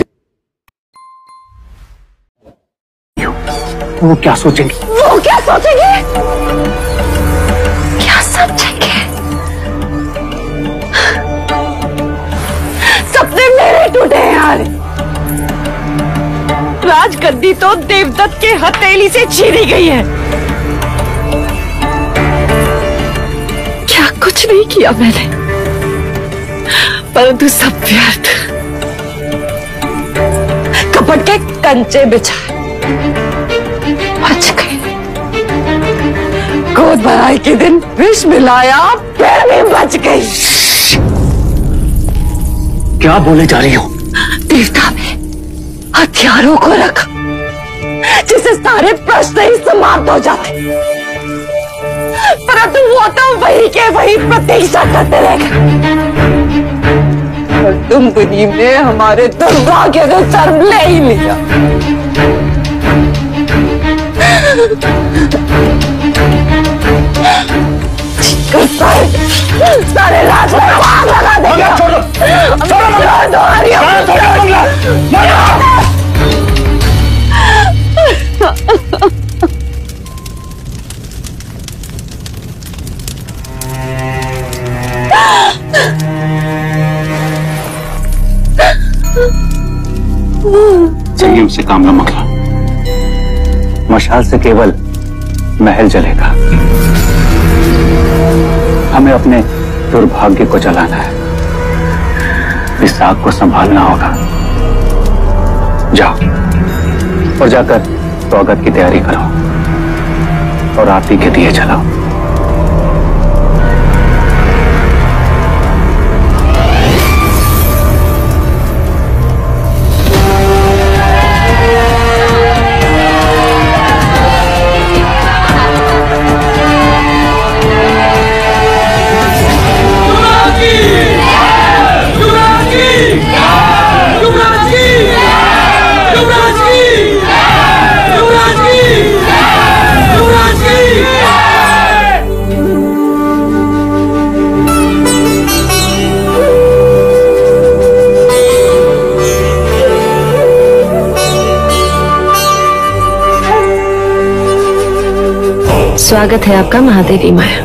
वो क्या सोचेंगे? वो क्या सोचेंगे? क्या समझेंगे? सपने मेरे टूटे हैं यार। राजगद्दी तो देवदत्त के हथेली से छीनी गई है। क्या कुछ नहीं किया मैंने, परंतु सब व्यर्थ। कपट के कंचे बिछाए, बच गए। गोद भराई के दिन विष मिलाया, फिर भी बच गई। क्या बोले जा रही हो? देवता में हथियारों को रखा, जिससे सारे प्रश्न ही समाप्त हो जाते, परंतु वो तो वही के वही प्रतीक्षा करते रह गए। और तुम मुनि ने हमारे दुर्भाग्य को शर्म ले ही लिया। सारे राज में आग लगा देगा। छोड़ो संयम से काम न मंगला, मशाल से केवल महल जलेगा। हमें अपने दुर्भाग्य को जलाना है, इस आग को संभालना होगा। जाओ और जाकर स्वागत की तैयारी करो और आरती के दिए जलाओ। स्वागत है आपका महादेवी माया।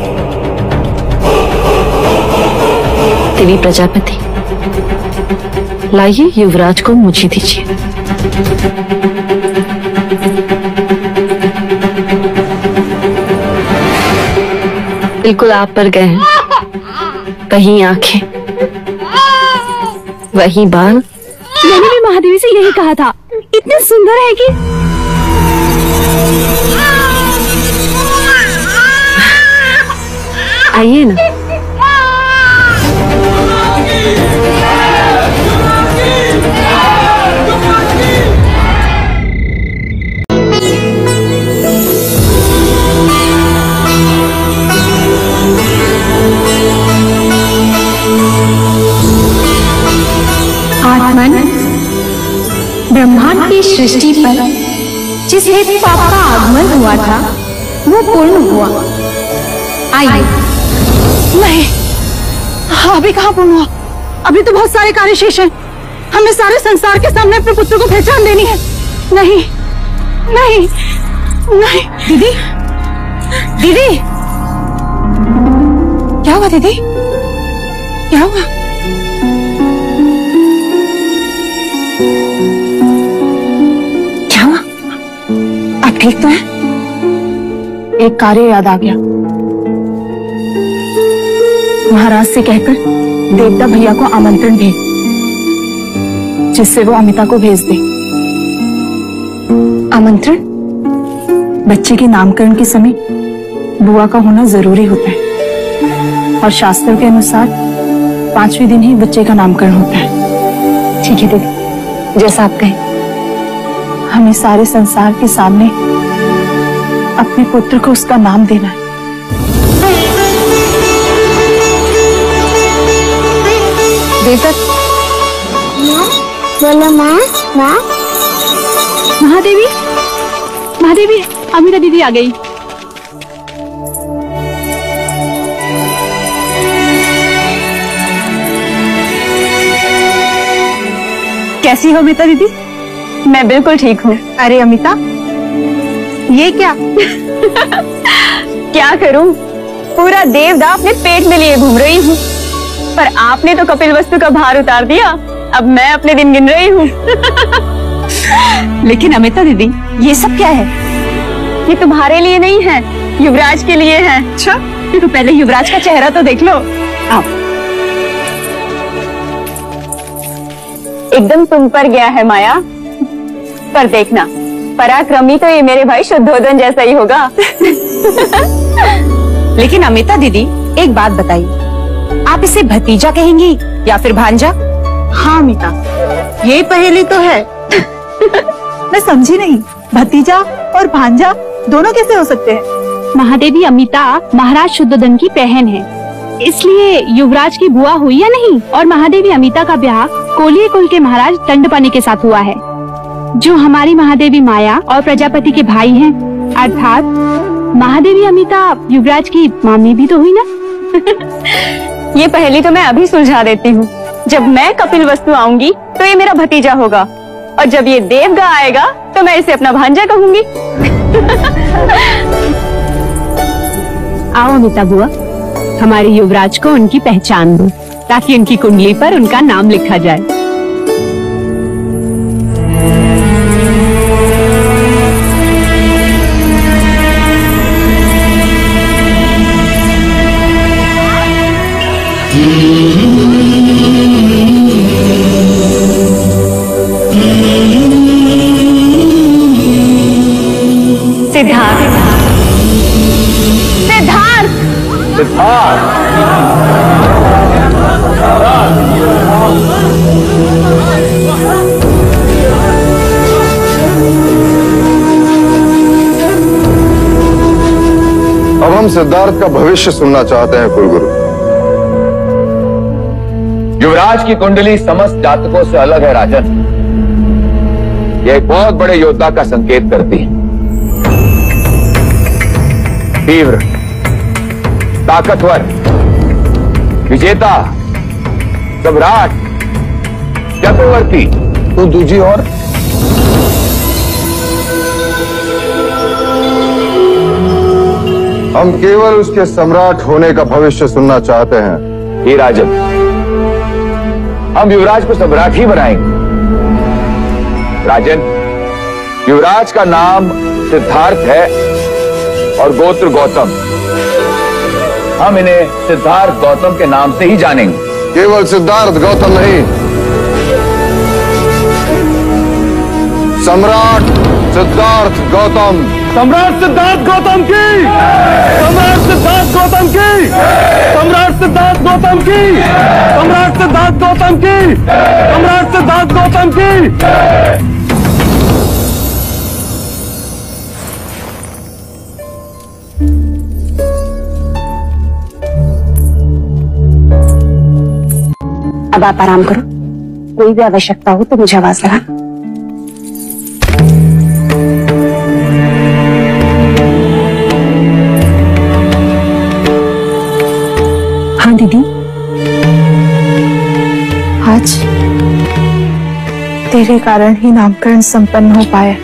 देवी प्रजापति, लाइए युवराज को मुझे दीजिए। बिल्कुल आप पर गए हैं, कहीं आंखें वहीं बाल। मैंने भी महादेवी से यही कहा था, इतने सुंदर है कि। आइए ना। आत्मन, ब्रह्मांड की सृष्टि पर जिस हेतु आपका आगमन हुआ था वो पूर्ण हुआ। आइए। नहीं, अभी कहाँ पूर्ण हुआ? अभी तो बहुत सारे कार्य शेष हैं। हमें सारे संसार के सामने अपने पुत्र को पहचान देनी है। नहीं, नहीं, नहीं। दीदी, दीदी, क्या हुआ दीदी? क्या हुआ? क्या हुआ? आप ठीक तो हैं? एक कार्य याद आ गया। महाराज से कहकर देवता भैया को आमंत्रण भेज, जिससे वो अमिता को भेज दे। आमंत्रण? बच्चे के नामकरण के समय बुआ का होना जरूरी होता है और शास्त्रों के अनुसार 5वें दिन ही बच्चे का नामकरण होता है। ठीक है दीदी, जैसा आप कहें। हमें सारे संसार के सामने अपने पुत्र को उसका नाम देना है। बोलो माँ। माँ, महादेवी, महादेवी, अमिता दीदी आ गई। कैसी हो अमिता दीदी? मैं बिल्कुल ठीक हूँ। अरे अमिता, ये क्या? क्या करूं, पूरा देवदा अपने पेट में लिए घूम रही हूँ, पर आपने तो कपिल वस्तु का भार उतार दिया। अब मैं अपने दिन गिन रही हूँ। लेकिन अमिता दीदी, ये सब क्या है? ये तुम्हारे लिए नहीं है, युवराज के लिए है। अच्छा, तो पहले युवराज का चेहरा तो देख लो। आओ। एकदम तुम पर गया है माया, पर देखना, पराक्रमी तो ये मेरे भाई शुद्धोदन जैसा ही होगा। लेकिन अमिता दीदी, एक बात बताइए, आप इसे भतीजा कहेंगी या फिर भांजा? हाँ अमिता, ये पहेली तो है। मैं समझी नहीं, भतीजा और भांजा दोनों कैसे हो सकते हैं? महादेवी अमिता महाराज शुद्धोदन की बहन है, इसलिए युवराज की बुआ हुई या नहीं। और महादेवी अमिता का ब्याह कोलिय कुल के महाराज दंडपानी के साथ हुआ है, जो हमारी महादेवी माया और प्रजापति के भाई हैं। अर्थात महादेवी अमिता युवराज की मामी भी तो हुई ना। ये पहेली तो मैं अभी सुलझा देती हूँ। जब मैं कपिल वस्तु आऊंगी तो ये मेरा भतीजा होगा, और जब ये देवगा आएगा तो मैं इसे अपना भांजा कहूंगी। आओ अमिता बुआ, हमारे युवराज को उनकी पहचान दो, ताकि उनकी कुंडली पर उनका नाम लिखा जाए। सिद्धार्थ, सिद्धार्थ, अब हम सिद्धार्थ का भविष्य सुनना चाहते हैं कुलगुरु। युवराज की कुंडली समस्त जातकों से अलग है राजन। यह एक बहुत बड़े योद्धा का संकेत करती है। तीव्र, ताकतवर, विजेता, सम्राट, चक्रवर्ती, तो दूजी और हम केवल उसके सम्राट होने का भविष्य सुनना चाहते हैं। हे राजन, हम युवराज को सम्राट ही बनाएंगे। राजन, युवराज का नाम सिद्धार्थ है और गोत्र गौतम। हम इन्हें सिद्धार्थ गौतम के नाम से ही जानेंगे। केवल सिद्धार्थ गौतम नहीं, सम्राट सिद्धार्थ गौतम। सम्राट सिद्धार्थ गौतम की, सम्राट सिद्धार्थ गौतम की, सम्राट सिद्धार्थ गौतम की, सम्राट सिद्धार्थ गौतम की, सम्राट सिद्धार्थ गौतम की। अब आप आराम करो, कोई भी आवश्यकता हो तो मुझे आवाज लगा। हाँ दीदी, आज तेरे कारण ही नामकरण संपन्न हो पाया।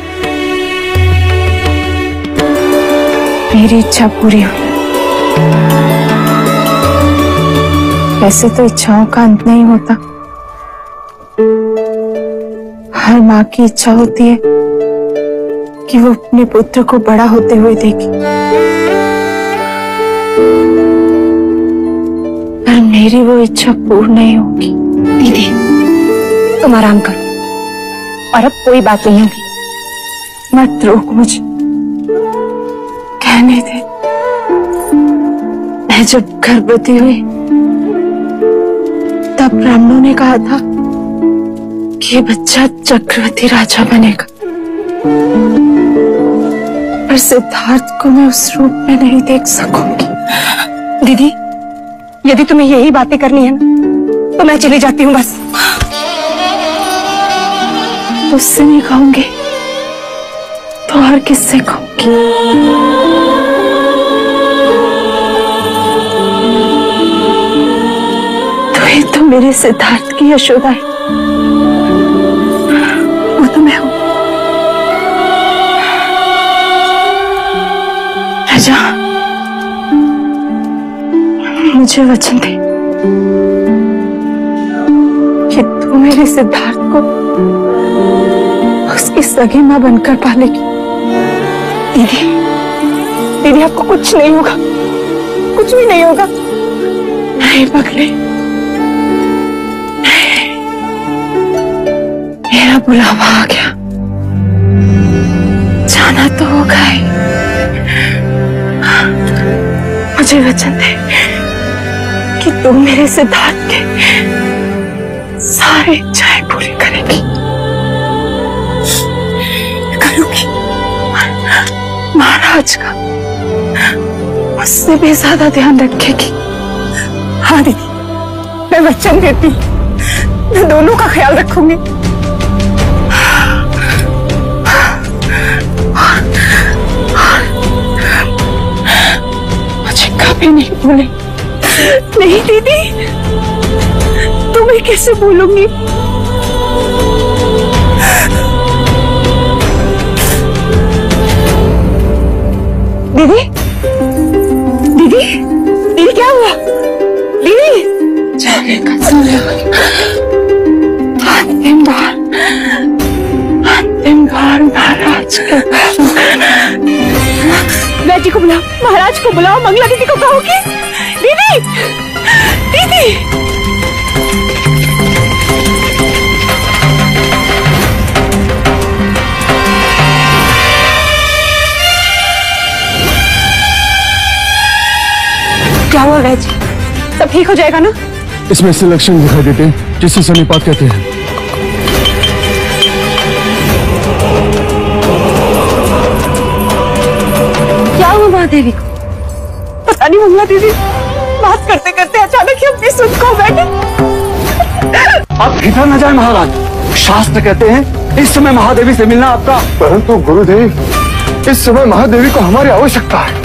मेरी इच्छा पूरी हुई। वैसे तो इच्छाओं का अंत नहीं होता। हर माँ की इच्छा होती है कि वो अपने पुत्र को बड़ा होते हुए देखे, पर मेरी वो इच्छा पूर्ण नहीं होगी। दीदी तुम आराम करो और अब कोई बात नहीं होगी। मत रोक मुझे, कहने दे। मैं जब गर्भवती हुई तब ब्राह्मणों ने कहा था कि ये बच्चा चक्रवर्ती राजा बनेगा, पर सिद्धार्थ को मैं उस रूप में नहीं देख सकूंगी। दीदी यदि तुम्हें यही बातें करनी है ना तो मैं चली जाती हूँ बस। उससे नहीं कहूंगी तो और किससे कहूंगी? तो मेरे सिद्धार्थ की यशोदा है, वो तो मैं हूं। राजा, मुझे वचन दे कि तू मेरे सिद्धार्थ को उसकी सगी मां बनकर पालेगी। दीदी, दीदी आपको कुछ नहीं होगा, कुछ भी नहीं होगा। नहीं पगले, मेरा बुलावा आ गया, जाना तो होगा ही। मुझे वचन दे कि तू मेरे सिद्धार्थ के सारे इच्छाएं पूरी करेगी। करूंगी। महाराज का मुझसे भी ज्यादा ध्यान रखेगी। हाँ दीदी, मैं वचन देती हूँ, मैं दोनों का ख्याल रखूंगी। मुझे कभी नहीं भूले। नहीं दीदी, तुम्हें कैसे भूलूंगी? दीदी, दीदी, दीदी क्या हुआ? दीदी, जाने का समय हो गया। अंतिम बार महाराज के वैद्य जी को बुलाओ, महाराज को बुलाओ, मंगला दीदी को कहो कि दीदी, दीदी। क्या हुआ वैद्य जी, सब ठीक हो जाएगा ना? इसमें से लक्षण दिखाई देते हैं जिसे सन्निपात कहते हैं। क्या हुआ महादेवी को? पता नहीं मंगला दीदी बात करते करते अचानक ही अपनी सुध खो बैठे। आप भीतर न जाए महाराज, शास्त्र कहते हैं इस समय महादेवी से मिलना आपका। परंतु गुरुदेव, इस समय महादेवी को हमारी आवश्यकता है।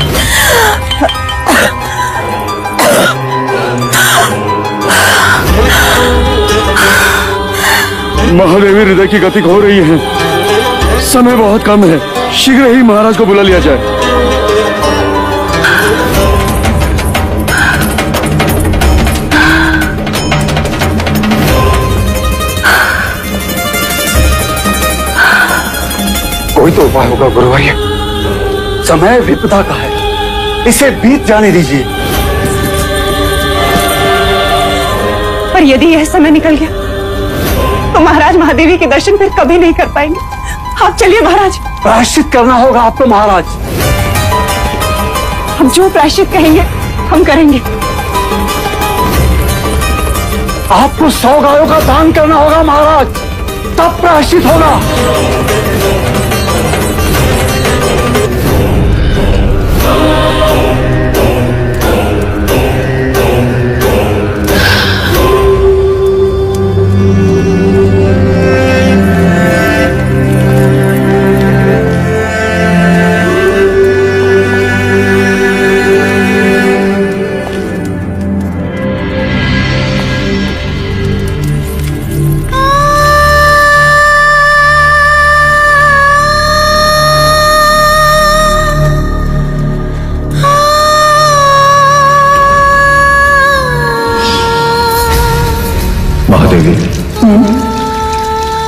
महादेवी हृदय की गति हो रही है, समय बहुत कम है, शीघ्र ही महाराज को बुला लिया जाए। तो उपाय होगा गुरुवर्य। समय विपदा का है, इसे बीत जाने दीजिए। पर यदि यह समय निकल गया तो महाराज महादेवी के दर्शन फिर कभी नहीं कर पाएंगे। आप चलिए महाराज। प्रायश्चित करना होगा आपको महाराज। हम जो प्रायश्चित कहेंगे हम करेंगे। आपको 100 गायों का दान करना होगा महाराज, तब प्रायश्चित होगा।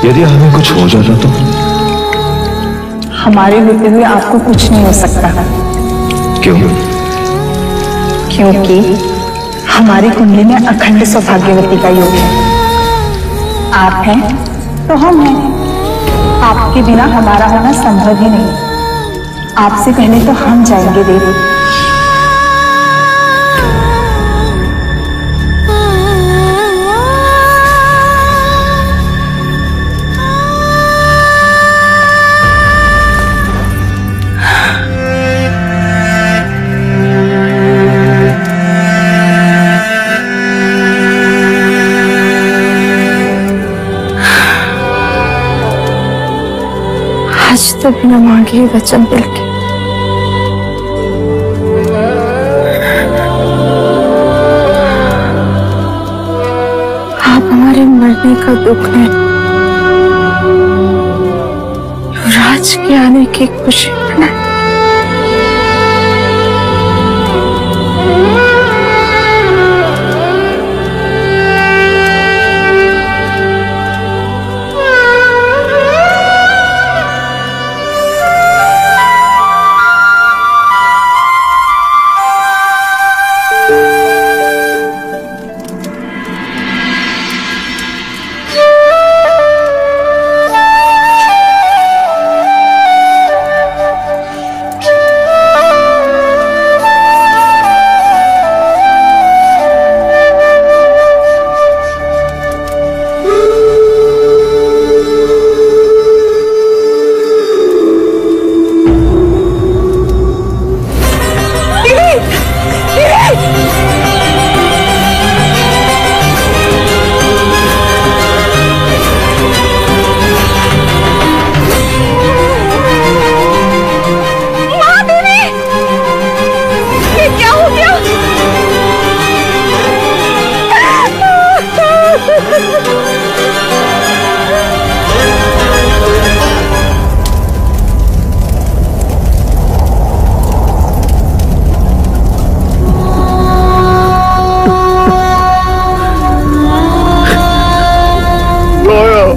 यदि हमें कुछ हो जाता तो? हमारे होते हुए आपको कुछ नहीं हो सकता। क्यों? क्योंकि हमारी कुंडली में अखंड सौभाग्यवती का योग है। आप हैं तो हम हैं। आपके बिना हमारा होना संभव ही नहीं। आपसे पहले तो हम जाएंगे देवी। आज तो बिना मांगे वचन दिल के आप हमारे मरने का दुख है, युवराज के आने की खुशी मनाए।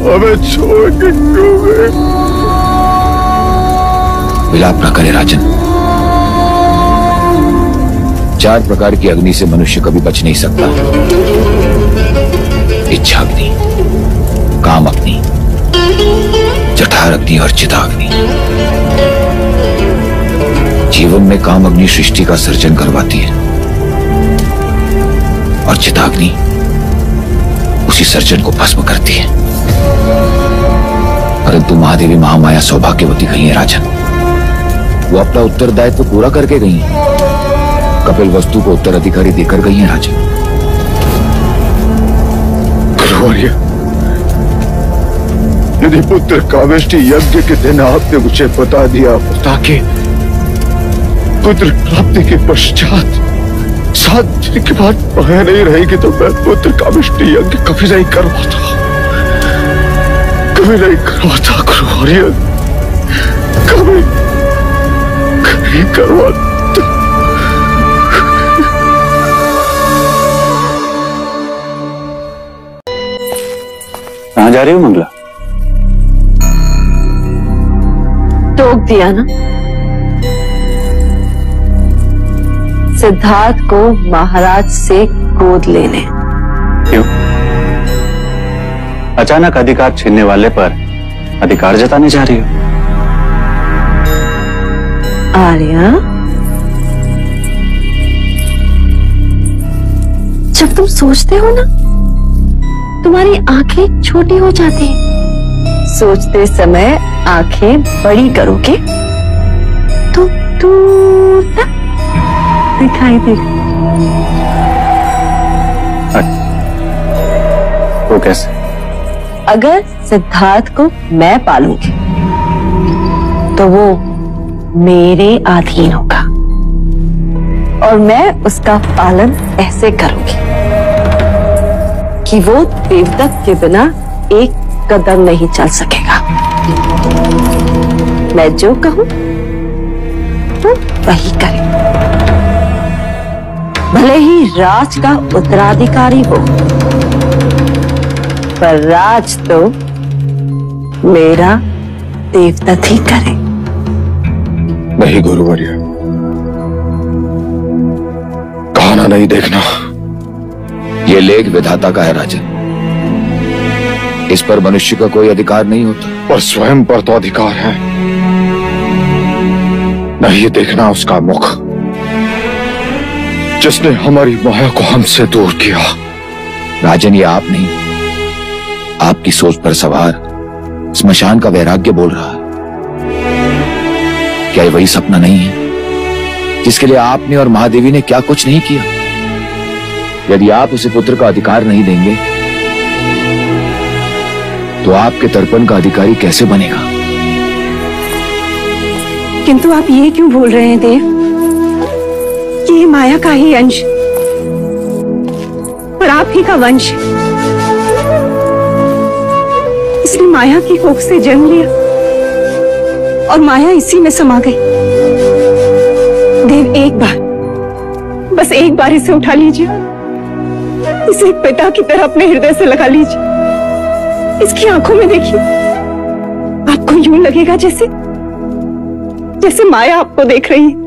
हमें छोड़ के क्यों गए? विलाप न करे राजन। 4 प्रकार की अग्नि से मनुष्य कभी बच नहीं सकता। इच्छा अग्नि, काम अग्नि, जठार अग्नि और चिताग्नि। जीवन में काम अग्नि सृष्टि का सर्जन करवाती है और चिताग्नि उसी सर्जन को भस्म करती है। परंतु महादेवी महामाया सौभाग्यवती गई है राजन। वो अपना उत्तरदायित्व पूरा करके गई हैं। कपिल वस्तु को उत्तराधिकारी देकर गई हैं राजन। गुरुवर्य, यदि पुत्र कामेष्टि यज्ञ के दिन आपने मुझे बता दिया ताकि पुत्र प्राप्ति के पश्चात 7 दिन के बाद माया नहीं रहेगी तो मैं पुत्र कामेष्टि यज्ञ कभी नहीं करवाता, कभी नहीं करवाता गुरुवर्य, कभी करवाता। कहाँ जा रही हो मंगला? तो दिया ना, सिद्धार्थ को महाराज से गोद लेने। क्यों? अचानक अधिकार छीनने वाले पर अधिकार जताने जा रही हो? आर्या, जब तुम सोचते हो ना, तुम्हारी आंखें छोटी हो जाती हैं। सोचते समय आंखें बड़ी करोगे तो दूर तक दिखाई देगा। वो कैसे? अगर सिद्धार्थ को मैं पालूंगी तो वो मेरे अधीन होगा और मैं उसका पालन ऐसे करूंगी कि वो देवदत्त के बिना एक कदम नहीं चल सकेगा। मैं जो कहूं तो वही करे, भले ही राज का उत्तराधिकारी हो, पर राज तो मेरा देवदत्त ही करे। नहीं गुरुवर्य, कहाना नहीं देखना। ये लेख विधाता का है राजन, इस पर मनुष्य का कोई अधिकार नहीं होता। पर स्वयं पर तो अधिकार है। नहीं देखना उसका मुख, जिसने हमारी माया को हमसे दूर किया। राजन, ये आप नहीं, आपकी सोच पर सवार स्मशान का वैराग्य बोल रहा है। क्या ये वही सपना नहीं है जिसके लिए आपने और महादेवी ने क्या कुछ नहीं किया? यदि आप उसे पुत्र का अधिकार नहीं देंगे तो आपके तर्पण का अधिकारी कैसे बनेगा? किंतु आप ये क्यों बोल रहे हैं देव कि ये माया का ही अंश और आप ही का वंश? इसने माया की कोख से जन्म लिया और माया इसी में समा गई। देव, एक बार, बस एक बार इसे उठा लीजिए, इसे एक पिता की तरह अपने हृदय से लगा लीजिए। इसकी आंखों में देखिए, आपको यूं लगेगा जैसे जैसे माया आपको देख रही है।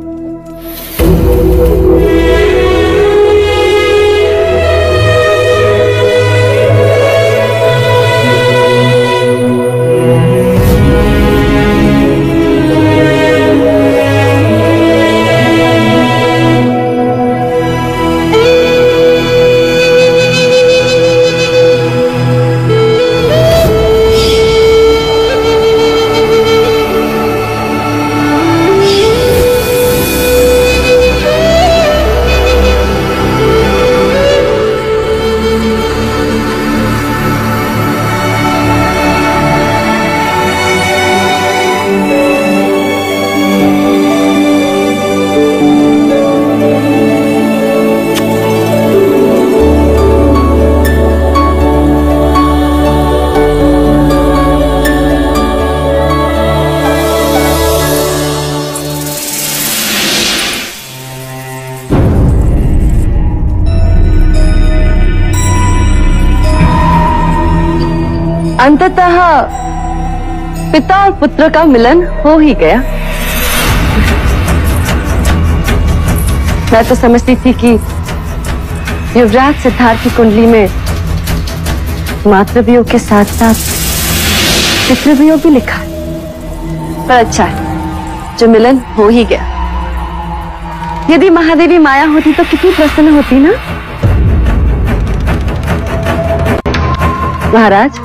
अंततः पिता और पुत्र का मिलन हो ही गया। मैं तो समझती थी कि युवराज सिद्धार्थ की कुंडली में मातृवियोग के साथ साथ पितृवियोग भी लिखा है, पर अच्छा है जो मिलन हो ही गया। यदि महादेवी माया होती तो कितनी प्रसन्न होती ना। महाराज,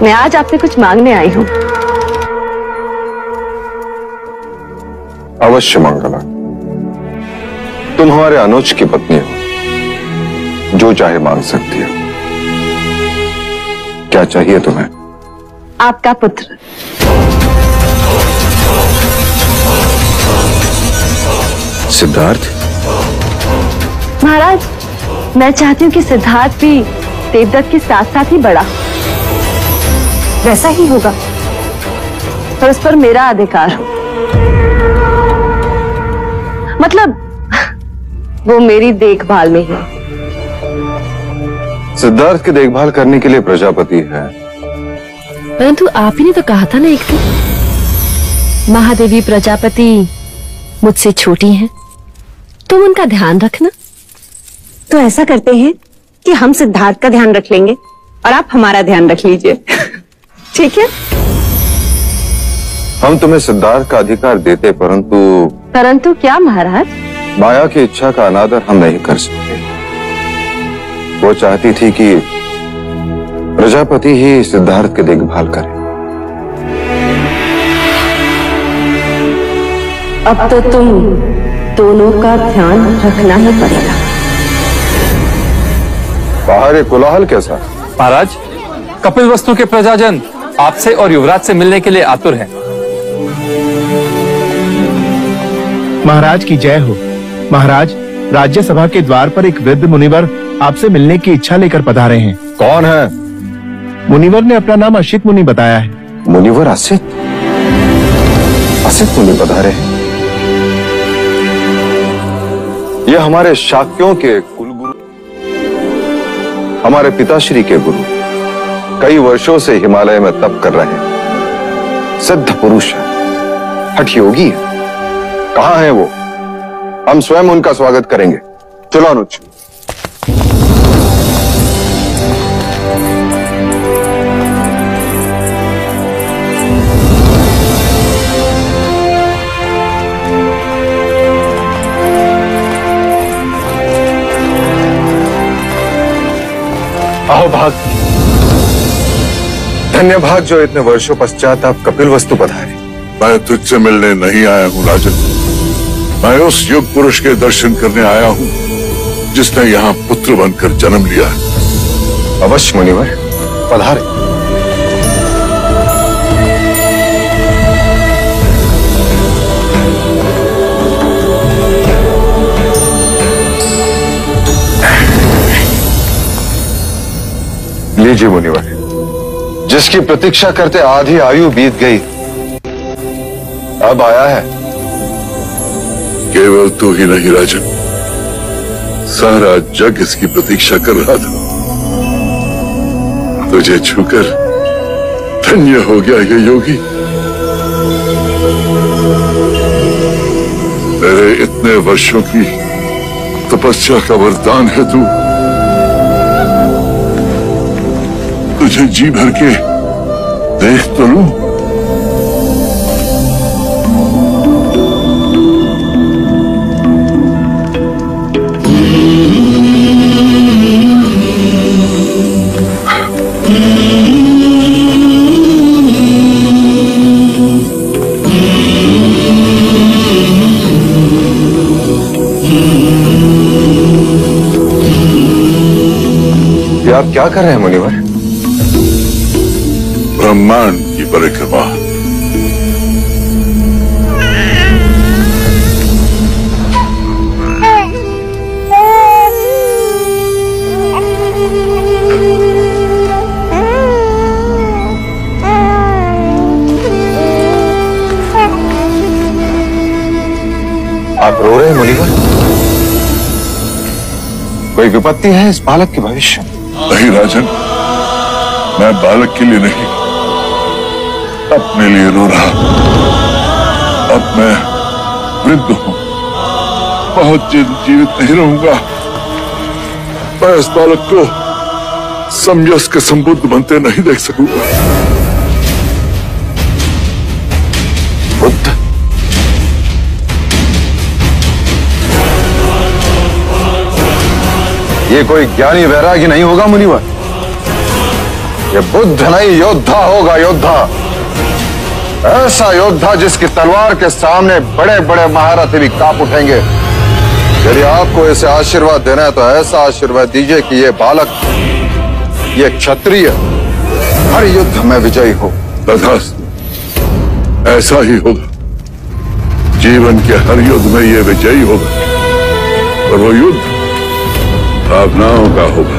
मैं आज आपसे कुछ मांगने आई हूँ। अवश्य मंगला, तुम हमारे अनुज की पत्नी हो, जो चाहे मांग सकती हो। क्या चाहिए तुम्हें? आपका पुत्र। सिद्धार्थ? महाराज, मैं चाहती हूँ कि सिद्धार्थ भी देवदत्त के साथ साथ ही बड़ा। वैसा ही होगा, पर उस पर मेरा अधिकार हो। मतलब वो मेरी देखभाल में है। सिद्धार्थ की देखभाल करने के लिए प्रजापति है। परंतु आप ही ने तो कहा था ना एक दिन महादेवी प्रजापति मुझसे छोटी हैं, तुम उनका ध्यान रखना। तो ऐसा करते हैं कि हम सिद्धार्थ का ध्यान रख लेंगे और आप हमारा ध्यान रख लीजिए। ठीक है? हम तुम्हें सिद्धार्थ का अधिकार देते, परंतु क्या महाराज? माया की इच्छा का अनादर हम नहीं कर सकते। वो चाहती थी कि प्रजापति ही सिद्धार्थ की देखभाल करे। अब तो तुम दोनों का ध्यान रखना ही पड़ेगा। बाहर ये कोलाहल कैसा? महाराज, कपिलवस्तु के प्रजाजन आपसे और युवराज से मिलने के लिए आतुर हैं। महाराज की जय हो। महाराज, राज्यसभा के द्वार पर एक वृद्ध मुनिवर आपसे मिलने की इच्छा लेकर पधारे हैं। कौन है? मुनिवर ने अपना नाम असित मुनि बताया है। मुनिवर असित? असित मुनि पधारे हैं? ये हमारे शाक्यों के कुलगुरु, हमारे पिताश्री के गुरु, कई वर्षों से हिमालय में तप कर रहे हैं। सिद्ध पुरुष है, हठ योगी है। कहां है वो? हम स्वयं उनका स्वागत करेंगे। चलो अनुज। आओ भाग। धन्य भाग जो इतने वर्षों पश्चात आप कपिलवस्तु पधारे। मैं तुझसे मिलने नहीं आया हूं राजन, मैं उस युग पुरुष के दर्शन करने आया हूं जिसने यहाँ पुत्र बनकर जन्म लिया है। अवश्य मुनिवर, पधारे। लीजिए मुनिवर, जिसकी प्रतीक्षा करते आधी आयु बीत गई, अब आया है। केवल तू ही नहीं राजन, सारा जग इसकी प्रतीक्षा कर रहा था। तुझे छूकर धन्य हो गया ये योगी। मेरे इतने वर्षों की तपस्या का वरदान है तू। तुझे जी भर के देख तो लूं। ये आप क्या कर रहे हैं मुनिवर? ब्रह्मांड की परिक्रमा। आप रो रहे हैं मुनिवर? कोई विपत्ति है इस बालक के भविष्य? नहीं राजन, मैं बालक के लिए नहीं, अपने लिए रो रहा। अब मैं वृद्ध हूं, बहुत जीवित नहीं रहूंगा। मैं इस बालक को समयस के संबुद्ध बनते नहीं देख सकूंगा। बुद्ध? ये कोई ज्ञानी वैरागी नहीं होगा मुनिवर, ये बुद्ध नहीं, योद्धा होगा, योद्धा। ऐसा योद्धा जिसकी तलवार के सामने बड़े बड़े महारथी भी कांप उठेंगे। यदि आपको इसे आशीर्वाद देना है तो ऐसा आशीर्वाद दीजिए कि ये बालक, ये क्षत्रिय हर युद्ध में विजयी हो। तथास्तु, ऐसा ही होगा। जीवन के हर युद्ध में ये विजयी होगा, और वो युद्ध भावनाओं का होगा।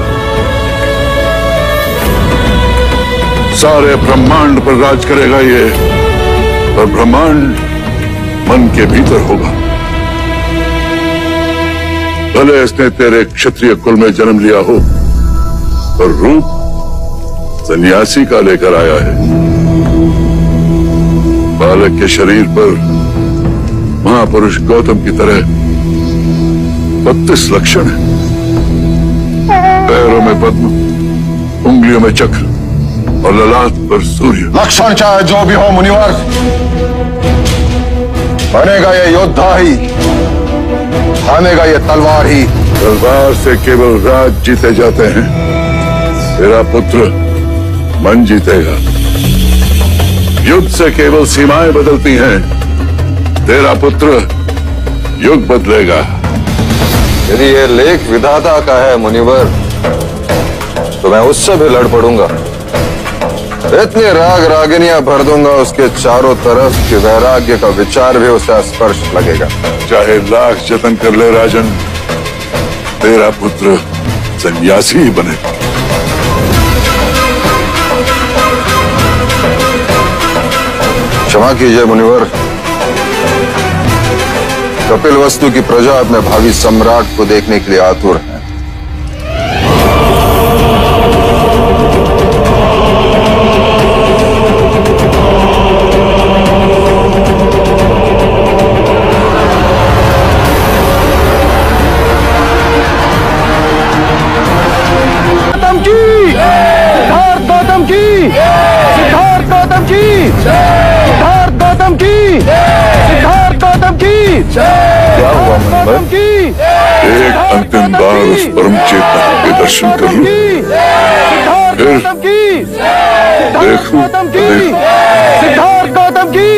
सारे ब्रह्मांड पर राज करेगा ये, और ब्रह्मांड मन के भीतर होगा। भले इसने तेरे क्षत्रिय कुल में जन्म लिया हो, पर रूप सन्यासी का लेकर आया है। बालक के शरीर पर महापुरुष गौतम की तरह 32 लक्षण है। पैरों में पद्म, उंगलियों में चक्र और ललाट पर सूर्य। लक्षण चाहे जो भी हो मुनिवर, बनेगा ये योद्धा ही, थामेगा ये तलवार ही। तलवार से केवल राज जीते जाते हैं, तेरा पुत्र मन जीतेगा। युद्ध से केवल सीमाएं बदलती हैं, तेरा पुत्र युग बदलेगा। यदि ये लेख विधाता का है मुनिवर, तो मैं उससे भी लड़ पड़ूंगा। इतनी राग रागिनियां भर दूंगा उसके चारों तरफ कि वैराग्य का विचार भी उसे स्पर्श लगेगा। चाहे लाख जतन कर ले राजन, तेरा पुत्र सन्यासी ही बने। क्षमा कीजिए मुनिवर, कपिलवस्तु की प्रजा अपने भावी सम्राट को देखने के लिए आतुर है। गौतम की, सिद्धार्थ गौतम की, सिद्धार्थ गौतम की, सिद्धार्थ गौतम की। क्या हुआ मुनिवर? एक अंतिम बार उस परम चेतन के दर्शन कर लूं, फिर देखूं सिद्धार्थ गौतम की,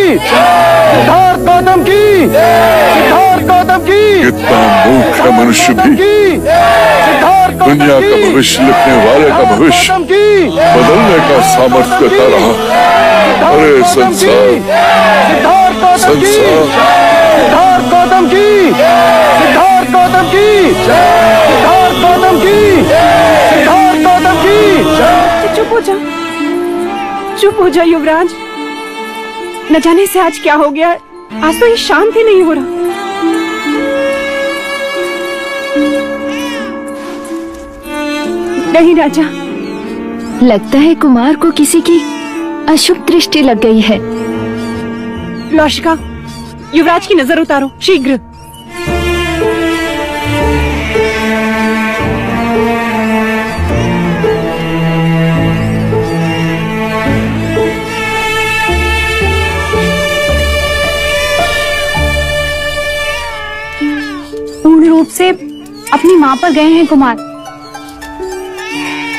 सिद्धार्थ गौतम की, सिद्धार्थ गौतम की। कितना मूर्ख है मनुष्य भी। दुनिया का भविष्य लिखने वाले का भविष्य बदलने का सामर्थ्य देता रहा। अरे संसार, सिद्धार्थ गौतम की, सिद्धार्थ गौतम की, सिद्धार्थ गौतम की, सिद्धार्थ गौतम की। चुप हो जा, चुप हो जा युवराज। न जाने से आज क्या हो गया, आज तो ये शांत ही नहीं हो रहा। नहीं राजा, लगता है कुमार को किसी की अशुभ दृष्टि लग गई है। लौशिका, युवराज की नजर उतारो शीघ्र। पूर्ण रूप से अपनी माँ पर गए हैं कुमार।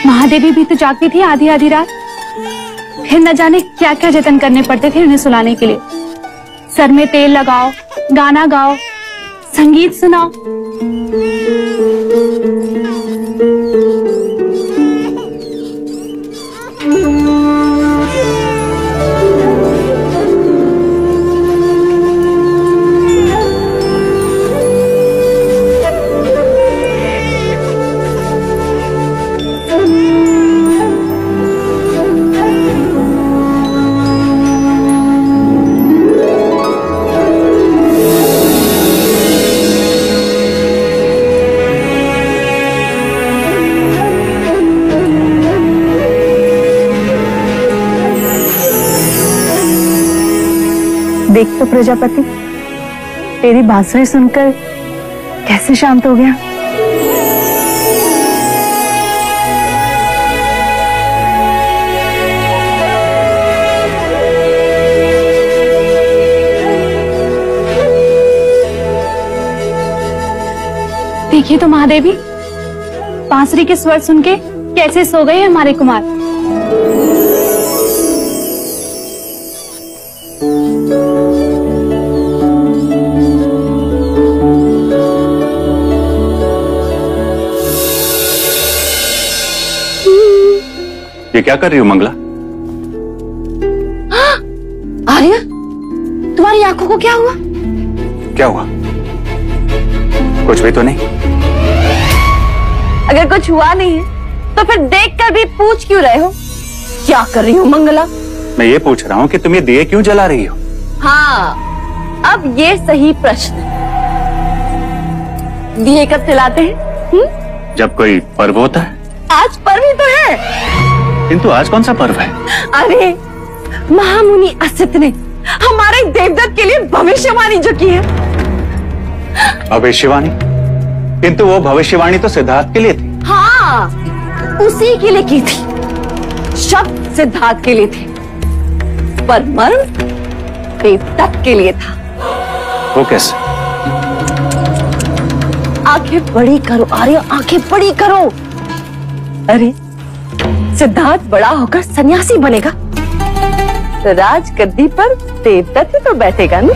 महादेवी भी तो जागती थी आधी आधी रात, फिर न जाने क्या क्या जतन करने पड़ते थे उन्हें सुलाने के लिए। सर में तेल लगाओ, गाना गाओ, संगीत सुनाओ। देख तो प्रजापति, तेरी बांसुरी सुनकर कैसे शांत हो गया। देखिए तो महादेवी, बांसुरी के स्वर सुन के कैसे सो गए हमारे कुमार। ये क्या कर रही हो मंगला? आर्या, तुम्हारी आंखों को क्या हुआ? क्या हुआ? कुछ भी तो नहीं। अगर कुछ हुआ नहीं है तो फिर देखकर भी पूछ क्यों रहे हो? क्या कर रही हो मंगला? मैं ये पूछ रहा हूँ कि तुम ये दिए क्यों जला रही हो? हाँ, अब ये सही प्रश्न है। दिए कब जलाते हैं? जब कोई पर्व होता है। आज पर्व ही तो है। किंतु आज कौन सा पर्व है? अरे महामुनि असित ने हमारे देवदत्त के लिए भविष्यवाणी जो की है। भविष्यवाणी? किंतु वो भविष्यवाणी तो सिद्धार्थ के लिए थी। हाँ, उसी के लिए की थी। शब्द सिद्धार्थ के लिए थे, पर मर्म देवदत्त के लिए था। वो कैसे? आंखें बड़ी करो आर्य, आंखें बड़ी करो। अरे सिद्धार्थ बड़ा होकर सन्यासी बनेगा तो राज गद्दी पर देवदत्त तो बैठेगा ना।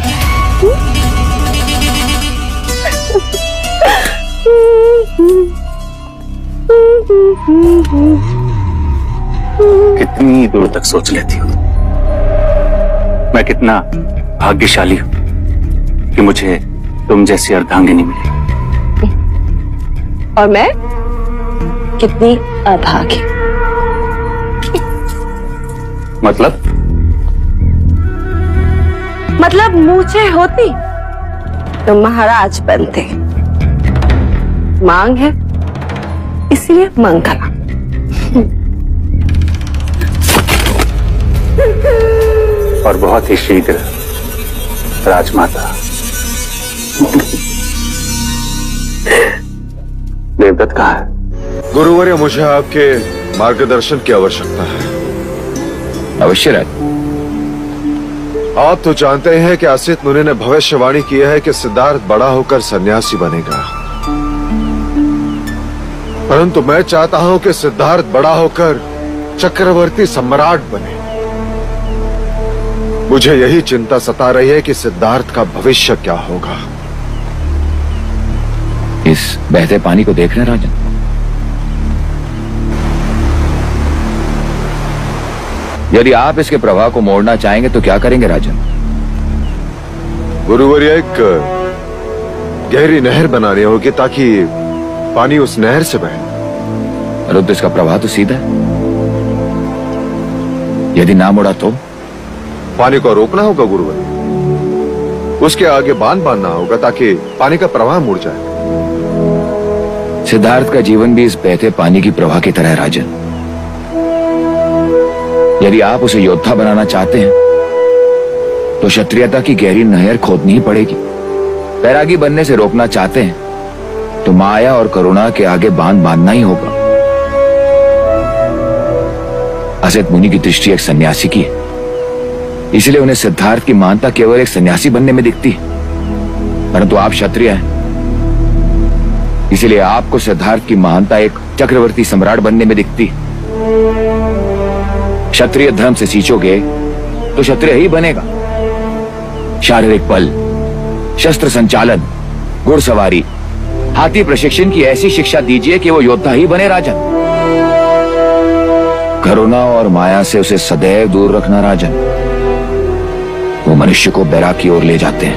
कितनी दूर तक सोच लेती हूँ। मैं कितना भाग्यशाली हूँ कि मुझे तुम जैसी अर्धांगिनी मिली। और मैं कितनी अभागी। मतलब मूछे होती तो महाराज बनते। मांग है इसलिए मंगला। और बहुत ही शीघ्र राजमाता। देवदत्त कहाँ है? गुरुवर्य, मुझे आपके मार्गदर्शन की आवश्यकता है। अवश्य राज। आप तो जानते हैं कि असित मुनि ने भविष्यवाणी की है कि सिद्धार्थ बड़ा होकर सन्यासी बनेगा, परंतु मैं चाहता हूं कि सिद्धार्थ बड़ा होकर चक्रवर्ती सम्राट बने। मुझे यही चिंता सता रही है कि सिद्धार्थ का भविष्य क्या होगा। इस बहते पानी को देख रहे हैं राजन? यदि आप इसके प्रवाह को मोड़ना चाहेंगे तो क्या करेंगे राजन? गुरुवर्य, एक गहरी नहर बनानी होगी ताकि पानी उस नहर से बहे। रुद्र, इसका प्रवाह तो सीधा है। यदि ना मुड़ा तो पानी को रोकना होगा गुरुवर्य। उसके आगे बांध बांधना होगा ताकि पानी का प्रवाह मुड़ जाए। सिद्धार्थ का जीवन भी इस बहते पानी की प्रवाह की तरह है राजन। यदि आप उसे योद्धा बनाना चाहते हैं तो क्षत्रियता की गहरी नहर खोदनी ही पड़ेगी। बैरागी बनने से रोकना चाहते हैं तो माया और करुणा के आगे बांध बांधना ही होगा। असित मुनि की दृष्टि एक सन्यासी की है, इसलिए उन्हें सिद्धार्थ की महानता केवल एक सन्यासी बनने में दिखती है। परंतु आप क्षत्रिय हैं, इसलिए आपको सिद्धार्थ की महानता एक चक्रवर्ती सम्राट बनने में दिखती है। क्षत्रिय धर्म से सींचोगे तो क्षत्रिय ही बनेगा। शारीरिक बल, शस्त्र संचालन, घुड़सवारी, हाथी प्रशिक्षण की ऐसी शिक्षा दीजिए कि वो योद्धा ही बने राजन। करुणा और माया से उसे सदैव दूर रखना राजन। वो मनुष्य को बैराग की ओर ले जाते हैं।